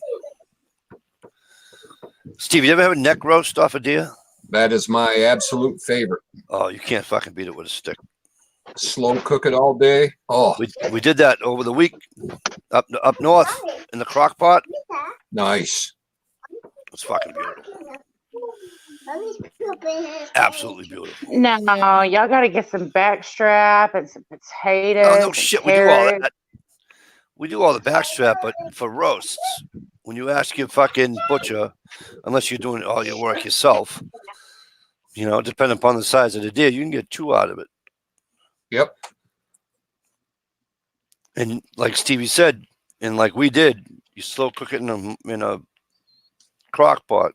Steve, you ever have a neck roast off a deer? That is my absolute favorite. Oh, you can't fucking beat it with a stick. Slow cook it all day. Oh, We did that over the week up north in the crock pot. nice. It's fucking beautiful. Absolutely beautiful. No, y'all got to get some backstrap and some potatoes. Oh, no and shit. We do all carrots. that. We do all the backstrap, but for roasts, when you ask your fucking butcher, unless you're doing all your work yourself, you know, depending upon the size of the deer, you can get 2 out of it. Yep. And like Stevie said, and like we did, you slow cook it in a crock pot.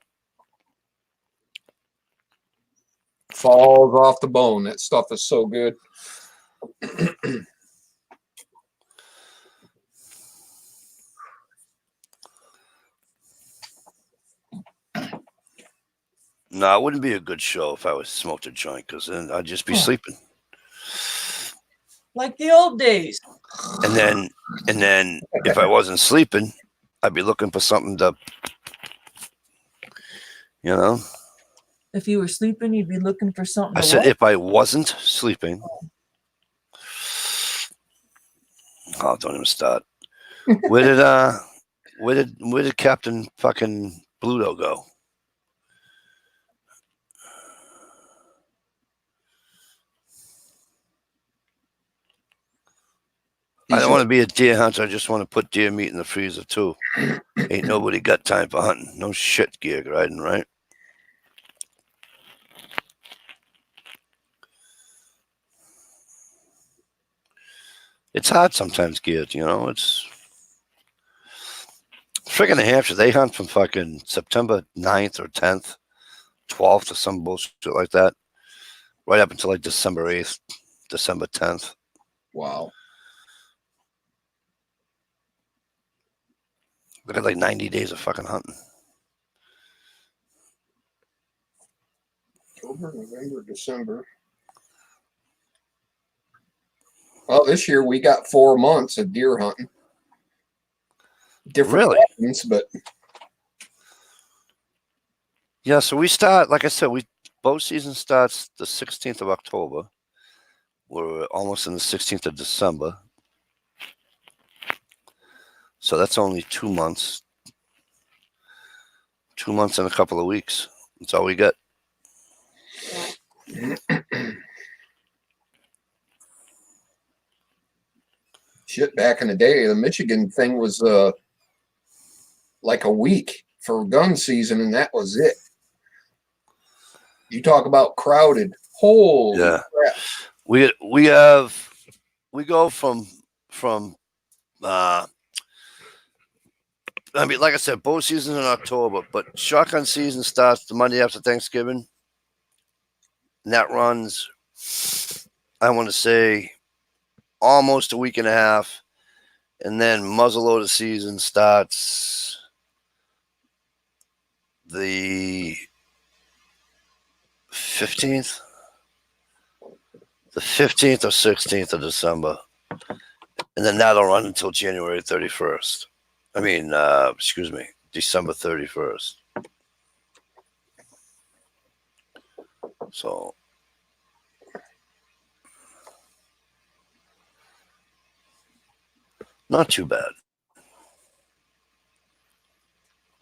Falls off the bone. That stuff is so good. No, it wouldn't be a good show if I was smoked a joint, because then I'd just be sleeping. Like the old days. And then if I wasn't sleeping, I'd be looking for something to, you know. If you were sleeping, you'd be looking for something I to said what? if I wasn't sleeping. Oh, don't even start. Where did Captain fucking Bluto go? I don't want to be a deer hunter. I just want to put deer meat in the freezer too. Ain't nobody got time for hunting. No shit, gig riding, right? It's hard sometimes, kids, you know. It's freaking New Hampshire. They hunt from fucking September 9th or 10th, 12th or some bullshit like that, right up until like December 8th, December 10th. Wow. Look at like 90 days of fucking hunting. October, November, December. Well, this year we got 4 months of deer hunting. Different Really? patterns, but Yeah, so we start, like I said, bow season starts the 16th of October. We're almost in the 16th of December. So that's only 2 months. 2 months and a couple of weeks. That's all we get. shit, back in the day, the Michigan thing was like a week for gun season, and that was it. You talk about crowded. Holy Yeah. crap. We go from I mean, like I said, bow season's in October, but shotgun season starts the Monday after Thanksgiving. And that runs, I want to say, almost a week and a half. And then muzzleloader season starts the 15th. The 15th or 16th of December. And then that'll run until January 31st. I mean, excuse me, December 31st. So, not too bad.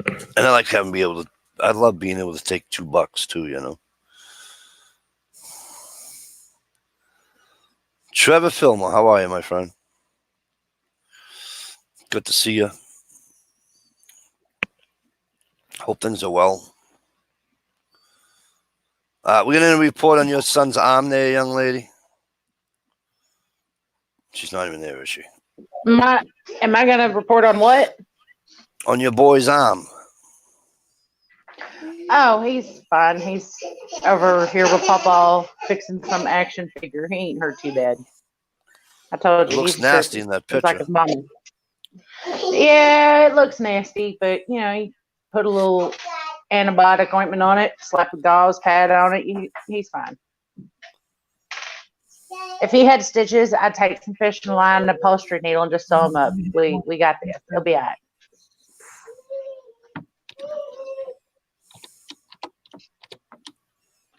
And I like having be able to, I love being able to take $2 too, you know. Trevor Fillmore, how are you, my friend? Good to see you. Hope things are well. We're going to report on your son's arm there, young lady. She's not even there, is she? Am I going to report on what? On your boy's arm. Oh, he's fine. He's over here with Papa fixing some action figure. He ain't hurt too bad. I told It you. looks he's nasty in that It's like picture. his mama. Yeah, it looks nasty, but you know, he put a little antibiotic ointment on it, slap a gauze pad on it. He's fine. If he had stitches, I'd take some fishing line and a upholstery needle and just sew him up. We got this. He'll be all right.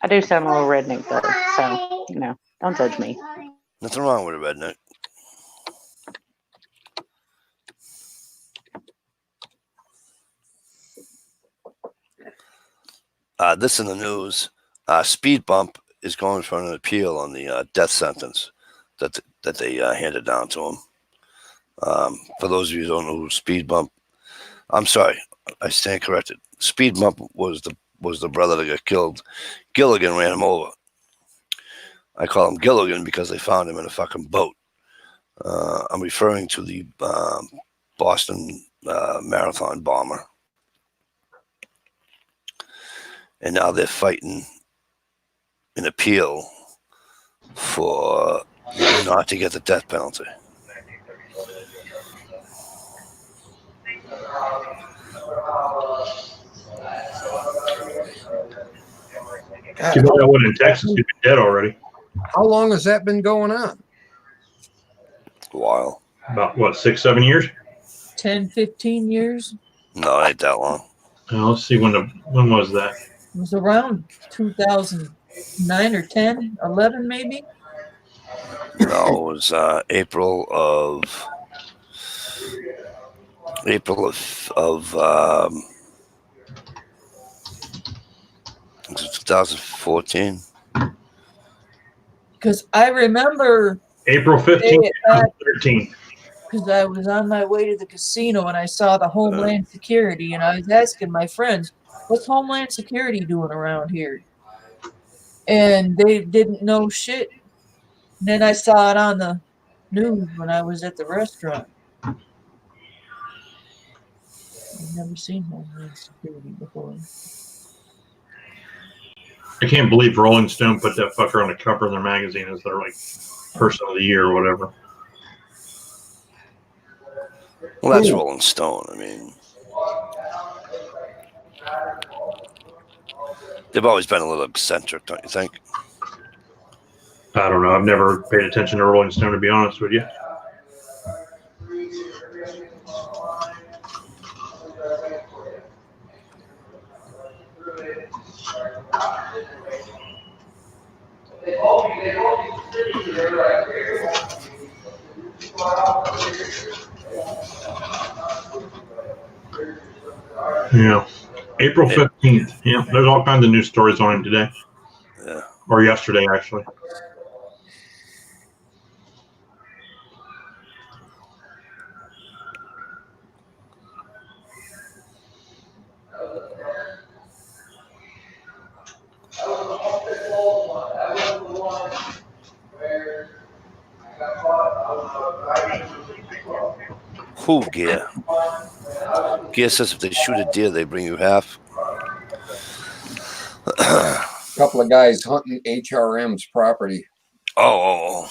I do sound a little redneck though, so you know, don't judge me. Nothing wrong with a redneck. This in the news. Speed bump is going for an appeal on the death sentence that they handed down to him. For those of you who don't know who speed bump, I'm sorry, I stand corrected. Speed bump was the brother that got killed. Gilligan ran him over. I call him Gilligan because they found him in a fucking boat. I'm referring to the Boston Marathon bomber. And now they're fighting an appeal for not to get the death penalty. If you that one in Texas, you'd be dead already. How long has that been going on? A while. About what, 6, 7 years? 10, 15 years. No, it ain't that long. Let's see when was that? It was around 2009 or 10, 11 maybe. No, it was April of 2014. Because I remember April 15th, 2013. because I was on my way to the casino and I saw the Homeland Security, and I was asking my friends, what's Homeland Security doing around here? And they didn't know shit. And then I saw it on the news when I was at the restaurant. I've never seen Homeland Security before. I can't believe Rolling Stone put that fucker on the cover of their magazine as their like person of the year or whatever. Well, that's Rolling Stone. I mean, they've always been a little eccentric, don't you think? I don't know. I've never paid attention to Rolling Stone, to be honest with you. Yeah. April 15th. Yeah. There's all kinds of news stories on him today. Yeah. Or yesterday, actually. Who gear? Gear says if they shoot a deer, they bring you half. A couple of guys hunting HRM's property. Oh.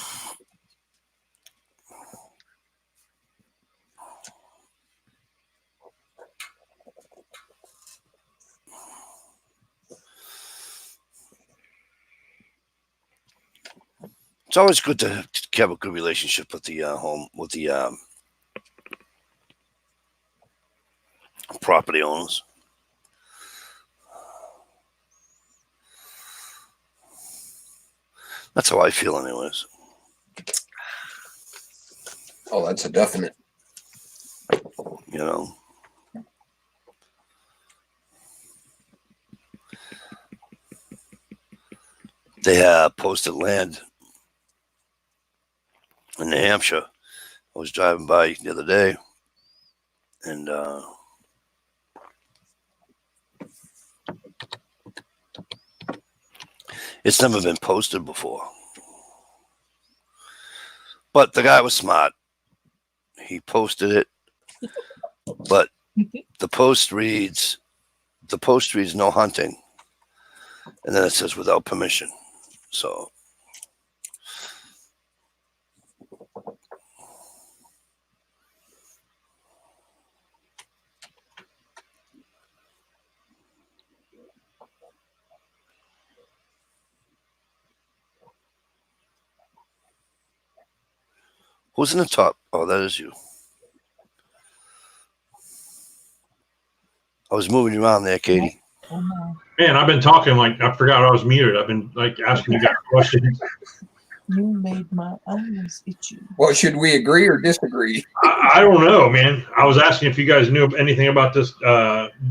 It's always good to have a good relationship with the property owners. That's how I feel, anyways. Oh, that's a definite. You know. They have posted land in New Hampshire. I was driving by the other day, and it's never been posted before. But the guy was smart. He posted it, but the post reads no hunting, and then it says without permission. So who's in the top? Oh, that is you. I was moving you around there, Katie. Oh no. Man, I've been talking like I forgot I was muted. I've been like asking you guys questions. You made my eyes itchy. Well, should we agree or disagree? I don't know, man. I was asking if you guys knew anything about this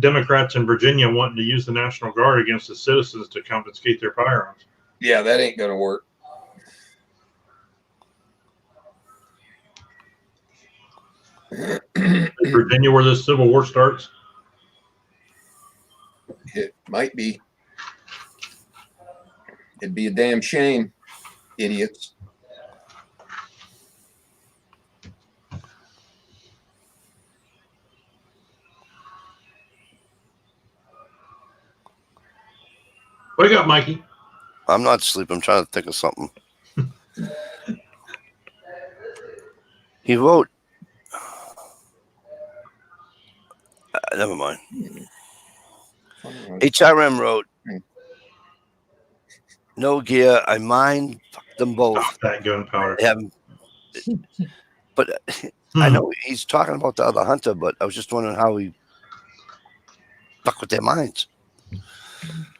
Democrats in Virginia wanting to use the National Guard against the citizens to confiscate their firearms. Yeah, that ain't gonna work. Is Virginia where this Civil War starts? It might be. It'd be a damn shame, idiots. What do you got, Mikey? I'm not sleeping. I'm trying to think of something. He wrote. Never mind. HRM wrote, no gear. I mind fuck them both. Oh, that gunpowder. They haven't. But I know he's talking about the other hunter, but I was just wondering how he fuck with their minds.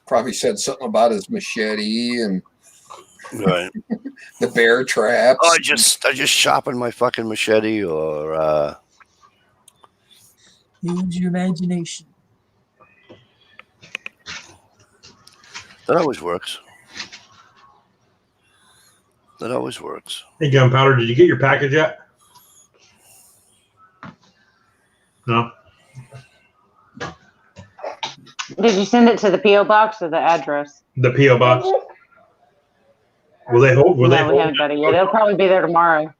Probably said something about his machete and Right. the bear traps. Oh, I just sharpened my fucking machete, or Use your imagination. that always works. That always works. Hey, gunpowder, did you get your package yet? No. Did you send it to the P.O. box or the address? The P.O. box. Will they hold? Will No, they we hold? haven't got it yet. It'll probably be there tomorrow.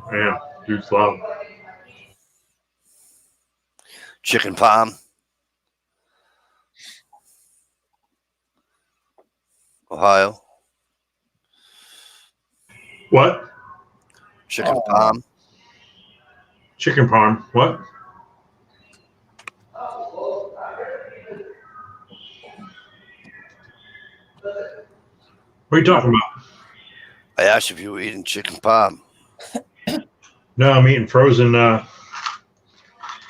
Man, dude's loud. Chicken palm. Ohio. What? Chicken palm. Chicken parm. What? What are you talking about? I asked if you were eating chicken palm. No, I'm eating frozen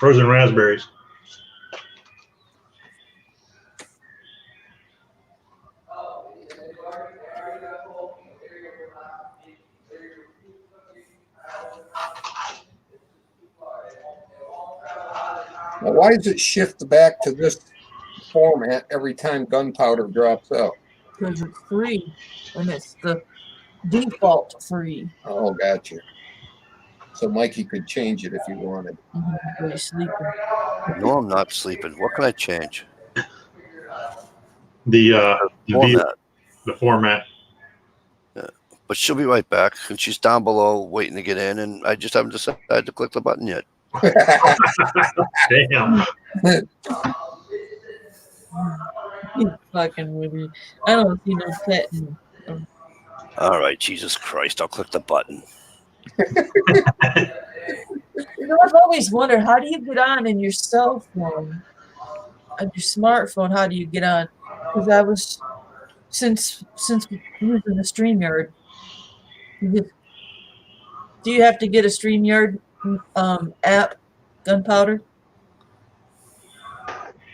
raspberries. Now, why does it shift back to this format every time gunpowder drops out? Because it's free. And it's the default free. Oh, gotcha. So Mikey could change it if he wanted. Everybody's sleeping. No, I'm not sleeping. What can I change? The Format. format. Yeah. but she'll be right back, and she's down below waiting to get in, and I just haven't decided to click the button yet. Damn. You fucking with me. I don't see no petting. All right, Jesus Christ, I'll click the button. You know, I've always wondered, how do you get on in your cell phone, on your smartphone? How do you get on? Because I was since using the StreamYard. Do you have to get a StreamYard app, Gunpowder?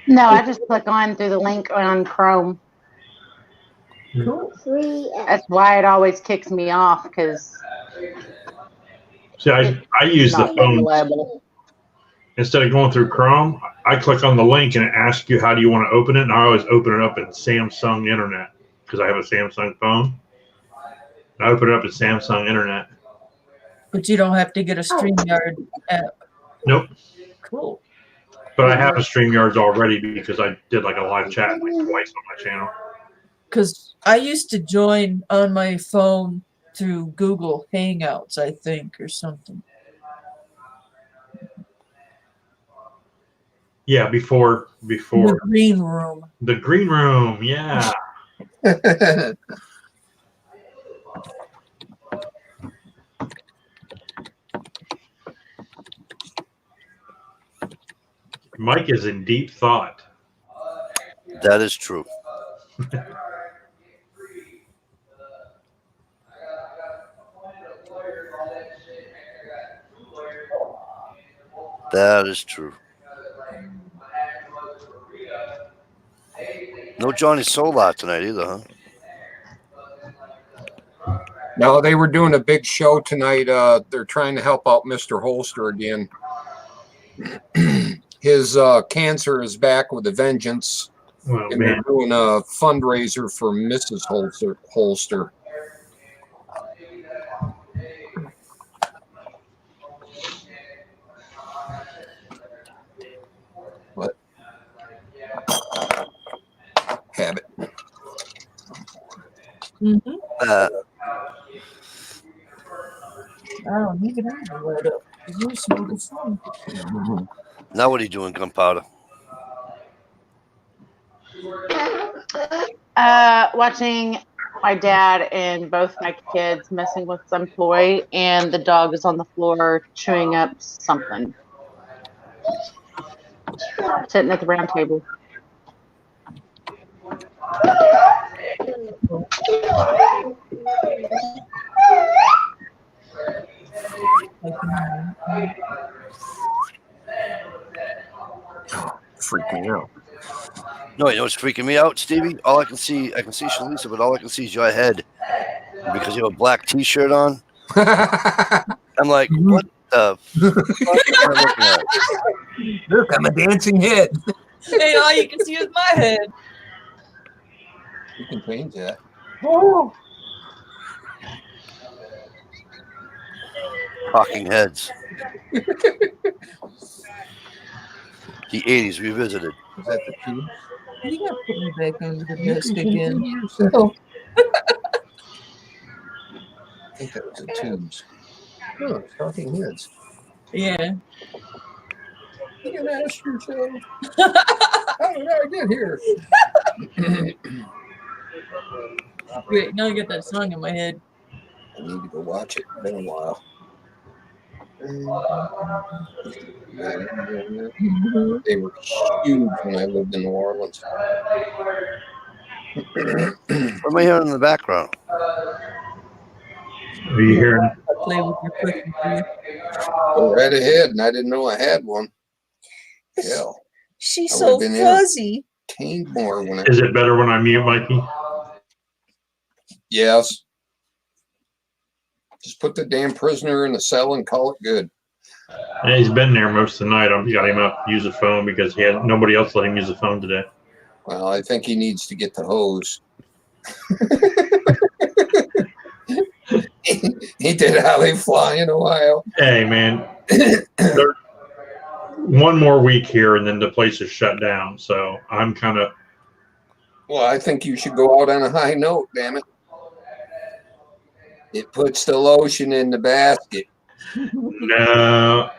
No, I just click on through the link on Chrome. Cool. That's why it always kicks me off because See, I use the not phone reliable. instead of going through Chrome. I click on the link and it asks you how do you want to open it, and I always open it up in Samsung Internet because I have a Samsung phone. I open it up in Samsung Internet. But you don't have to get a StreamYard app. Nope. Cool. But I have a StreamYards already because I did like a live chat like twice on my channel. Because I used to join on my phone through Google Hangouts, I think, or something. Yeah, before The green room. the green room. Yeah. Mike is in deep thought. That is true. That is true. No Johnny Solar tonight either, huh? No, they were doing a big show tonight. They're trying to help out Mr. Holster again. His cancer is back with a vengeance. Oh, And man. they're doing a fundraiser for Mrs. Holster. What? Have it. Mm-hmm. Uh, Oh, you can have it right up. You smoke the phone. now what are you doing, Gunpowder? Watching my dad and both my kids messing with some toy, and the dog is on the floor chewing up something. Sitting at the round table. Freak me out. No, you know what's freaking me out, Stevie? All I can see Shalisa, but all I can see is your head because you have a black T-shirt on. I'm like, what the fuck am I looking at? Look, I'm a dancing head. Hey, all you can see is my head. You can change that. Oh, Talking heads. The 80s revisited. Is that the tube? you gotta put me back under the desk again. Yourself. I think that was the tubes. Oh, talking heads. Yeah. You can ask yourself, how did I get here? Wait, now I got that song in my head. I need to go watch it. It's been a while. They were huge when I lived in New Orleans. What am I hearing in the background? Are you hearing? I play with your cookie for you. Go right ahead, and I didn't know I had one. Hell, She's I so would've been in. fuzzy. tamed more when I. Is it better when I mute Mikey? Yes. Just put the damn prisoner in the cell and call it good. Yeah, he's been there most of the night. I've got him up to use the phone because nobody else let him use the phone today. Well, I think he needs to get the hose. He did how they fly in Ohio. Hey, man. One more week here and then the place is shut down. So I'm kind of. Well, I think you should go out on a high note, damn it. It puts the lotion in the basket. No.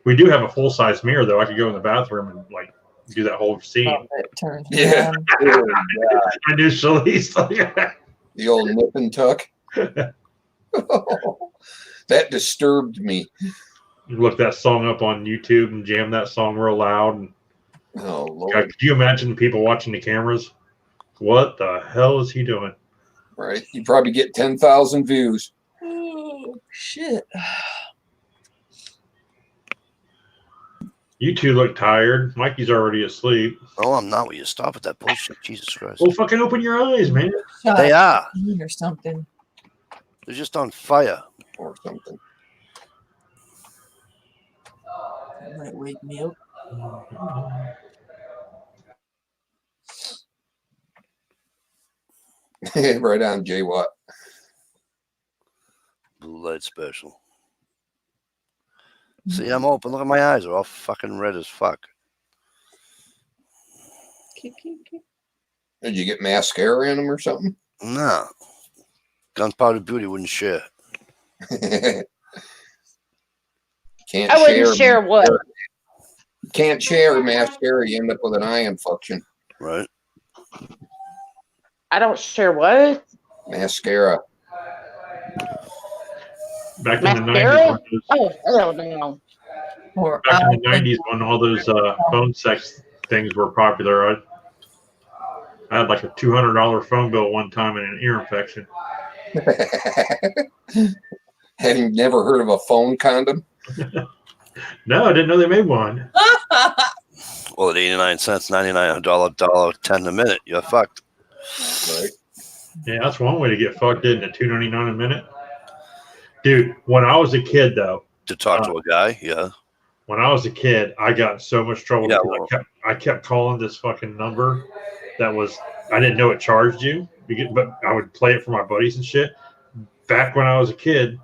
We do have a full size mirror though. I could go in the bathroom and like do that whole scene. Oh, that turns me Yeah. on. Oh, God. Initially, The old nip and tuck. That disturbed me. look that song up on YouTube and jam that song real loud. And Oh, God, Lord. could you imagine people watching the cameras? What the hell is he doing? Right. You probably get 10,000 views. Oh, shit. You two look tired. Mikey's already asleep. Oh, I'm not. Will you stop with that bullshit? Jesus Christ. Well, fucking open your eyes, man. Shot They are. or something. They're just on fire. Or something. That might wake me up. Right on, Jay Watt. Blue light special. See, I'm open. Look at my eyes. They're all fucking red as fuck. Did you get mascara in them or something? No. Gunpowder Beauty wouldn't share. Can't I wouldn't share what? Can't share mascara. You end up with an eye infection. Right? I don't share what? Mascara. Back in the Mascara? 90s. Oh, hell no. Or Back in the I 90s when all those phone sex things were popular, I had like a $200 phone bill one time and an ear infection. Having never heard of a phone condom? No, I didn't know they made one. Well, at 89 cents, $99, 10 a minute, you're fucked. Right. Yeah, that's one way to get fucked in at $2.99 a minute. Dude, when I was a kid, though, To talk to a guy, yeah. when I was a kid, I got in so much trouble Yeah, because I kept calling this fucking number that was, I didn't know it charged you, but I would play it for my buddies and shit. Back when I was a kid,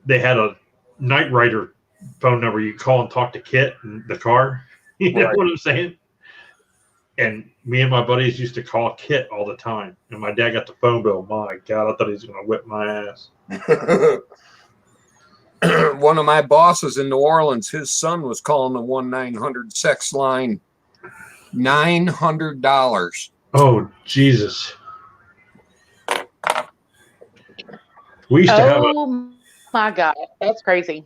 they had a Knight Rider phone number you call and talk to Kit in the car. You know Right. what I'm saying? And me and my buddies used to call Kit all the time. And my dad got the phone bill. My God, I thought he was going to whip my ass. One of my bosses in New Orleans, his son was calling the 1-900 sex line. $900. Oh, Jesus. We used to have Oh my God. That's crazy.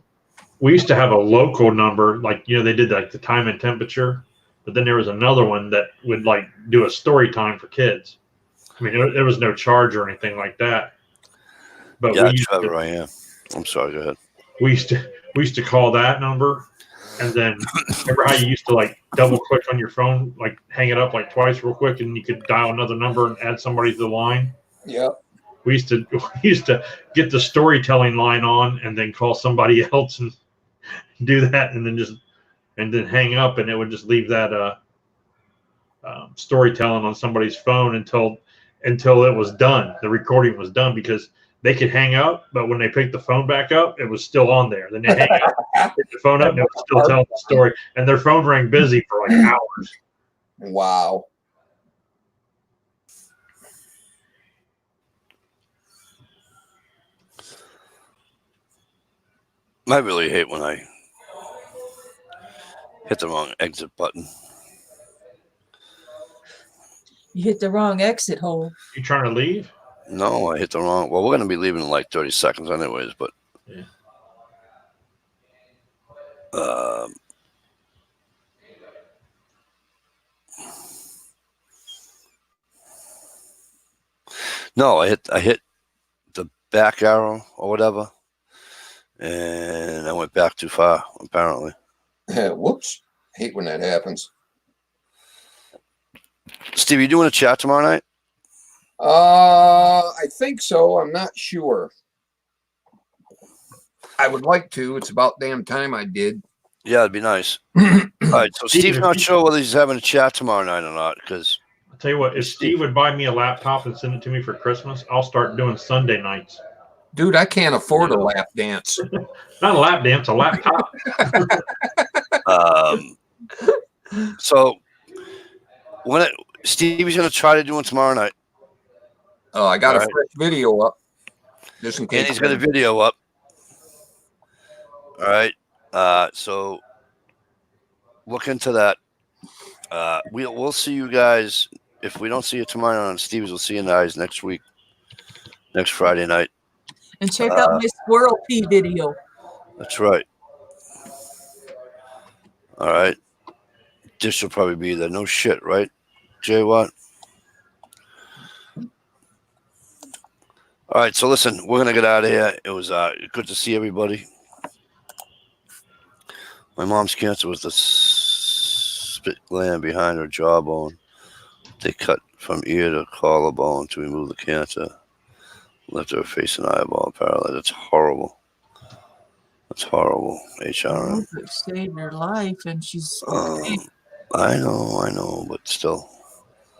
we used to have a local number, like, you know, they did like the time and temperature, but then there was another one that would like do a story time for kids. I mean, there was no charge or anything like that. But Yeah, we used Trevor, I am. I'm sorry, go ahead. we used to call that number, and then remember how you used to like double click on your phone, like hang it up like twice real quick, and you could dial another number and add somebody to the line. Yep. We used to get the storytelling line on and then call somebody else and do that, and then hang up, and it would just leave that storytelling on somebody's phone until it was done. The recording was done, because they could hang up, but when they picked the phone back up, it was still on there. Then they hang up, pick the phone up, and it was still telling the story. And their phone rang busy for like hours. Wow. I really hate when I hit the wrong exit button. You hit the wrong exit hole. You trying to leave? No, I hit the wrong. Well, we're going to be leaving in like 30 seconds anyways, but. Yeah. No, I hit the back arrow or whatever, and I went back too far, apparently. Whoops. Hate when that happens. Steve, you doing a chat tomorrow night? I think so. I'm not sure. I would like to. It's about damn time I did. Yeah, it'd be nice. All right, so Steve's not sure whether he's having a chat tomorrow night or not, because I'll tell you what, if Steve would buy me a laptop and send it to me for Christmas, I'll start doing Sunday nights. Dude, I can't afford a lap dance. Not a lap dance, a laptop. so when Steve is going to try to do it tomorrow night, I got All a right. fresh video up. Just in case. And he's got a video up. All right. So look into that. We'll see you guys. If we don't see you tomorrow on Steve's, we'll see you guys next week, next Friday night. And check out my squirrel pee video. That's right. All right. Dish will probably be there. No shit, right? Jay Watt? All right. So listen, we're going to get out of here. It was good to see everybody. My mom's cancer was the split gland behind her jawbone. They cut from ear to collarbone to remove the cancer. Left her face and eyeball paralyzed. It's horrible. That's horrible. HRM. It saved her life, and she's okay. I know, but still.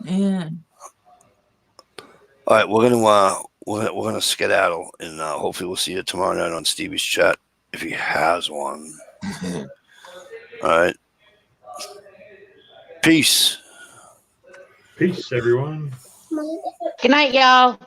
Man. All right, we're gonna skedaddle, and hopefully we'll see you tomorrow night on Stevie's chat if he has one. All right. Peace. Peace, everyone. Good night, y'all.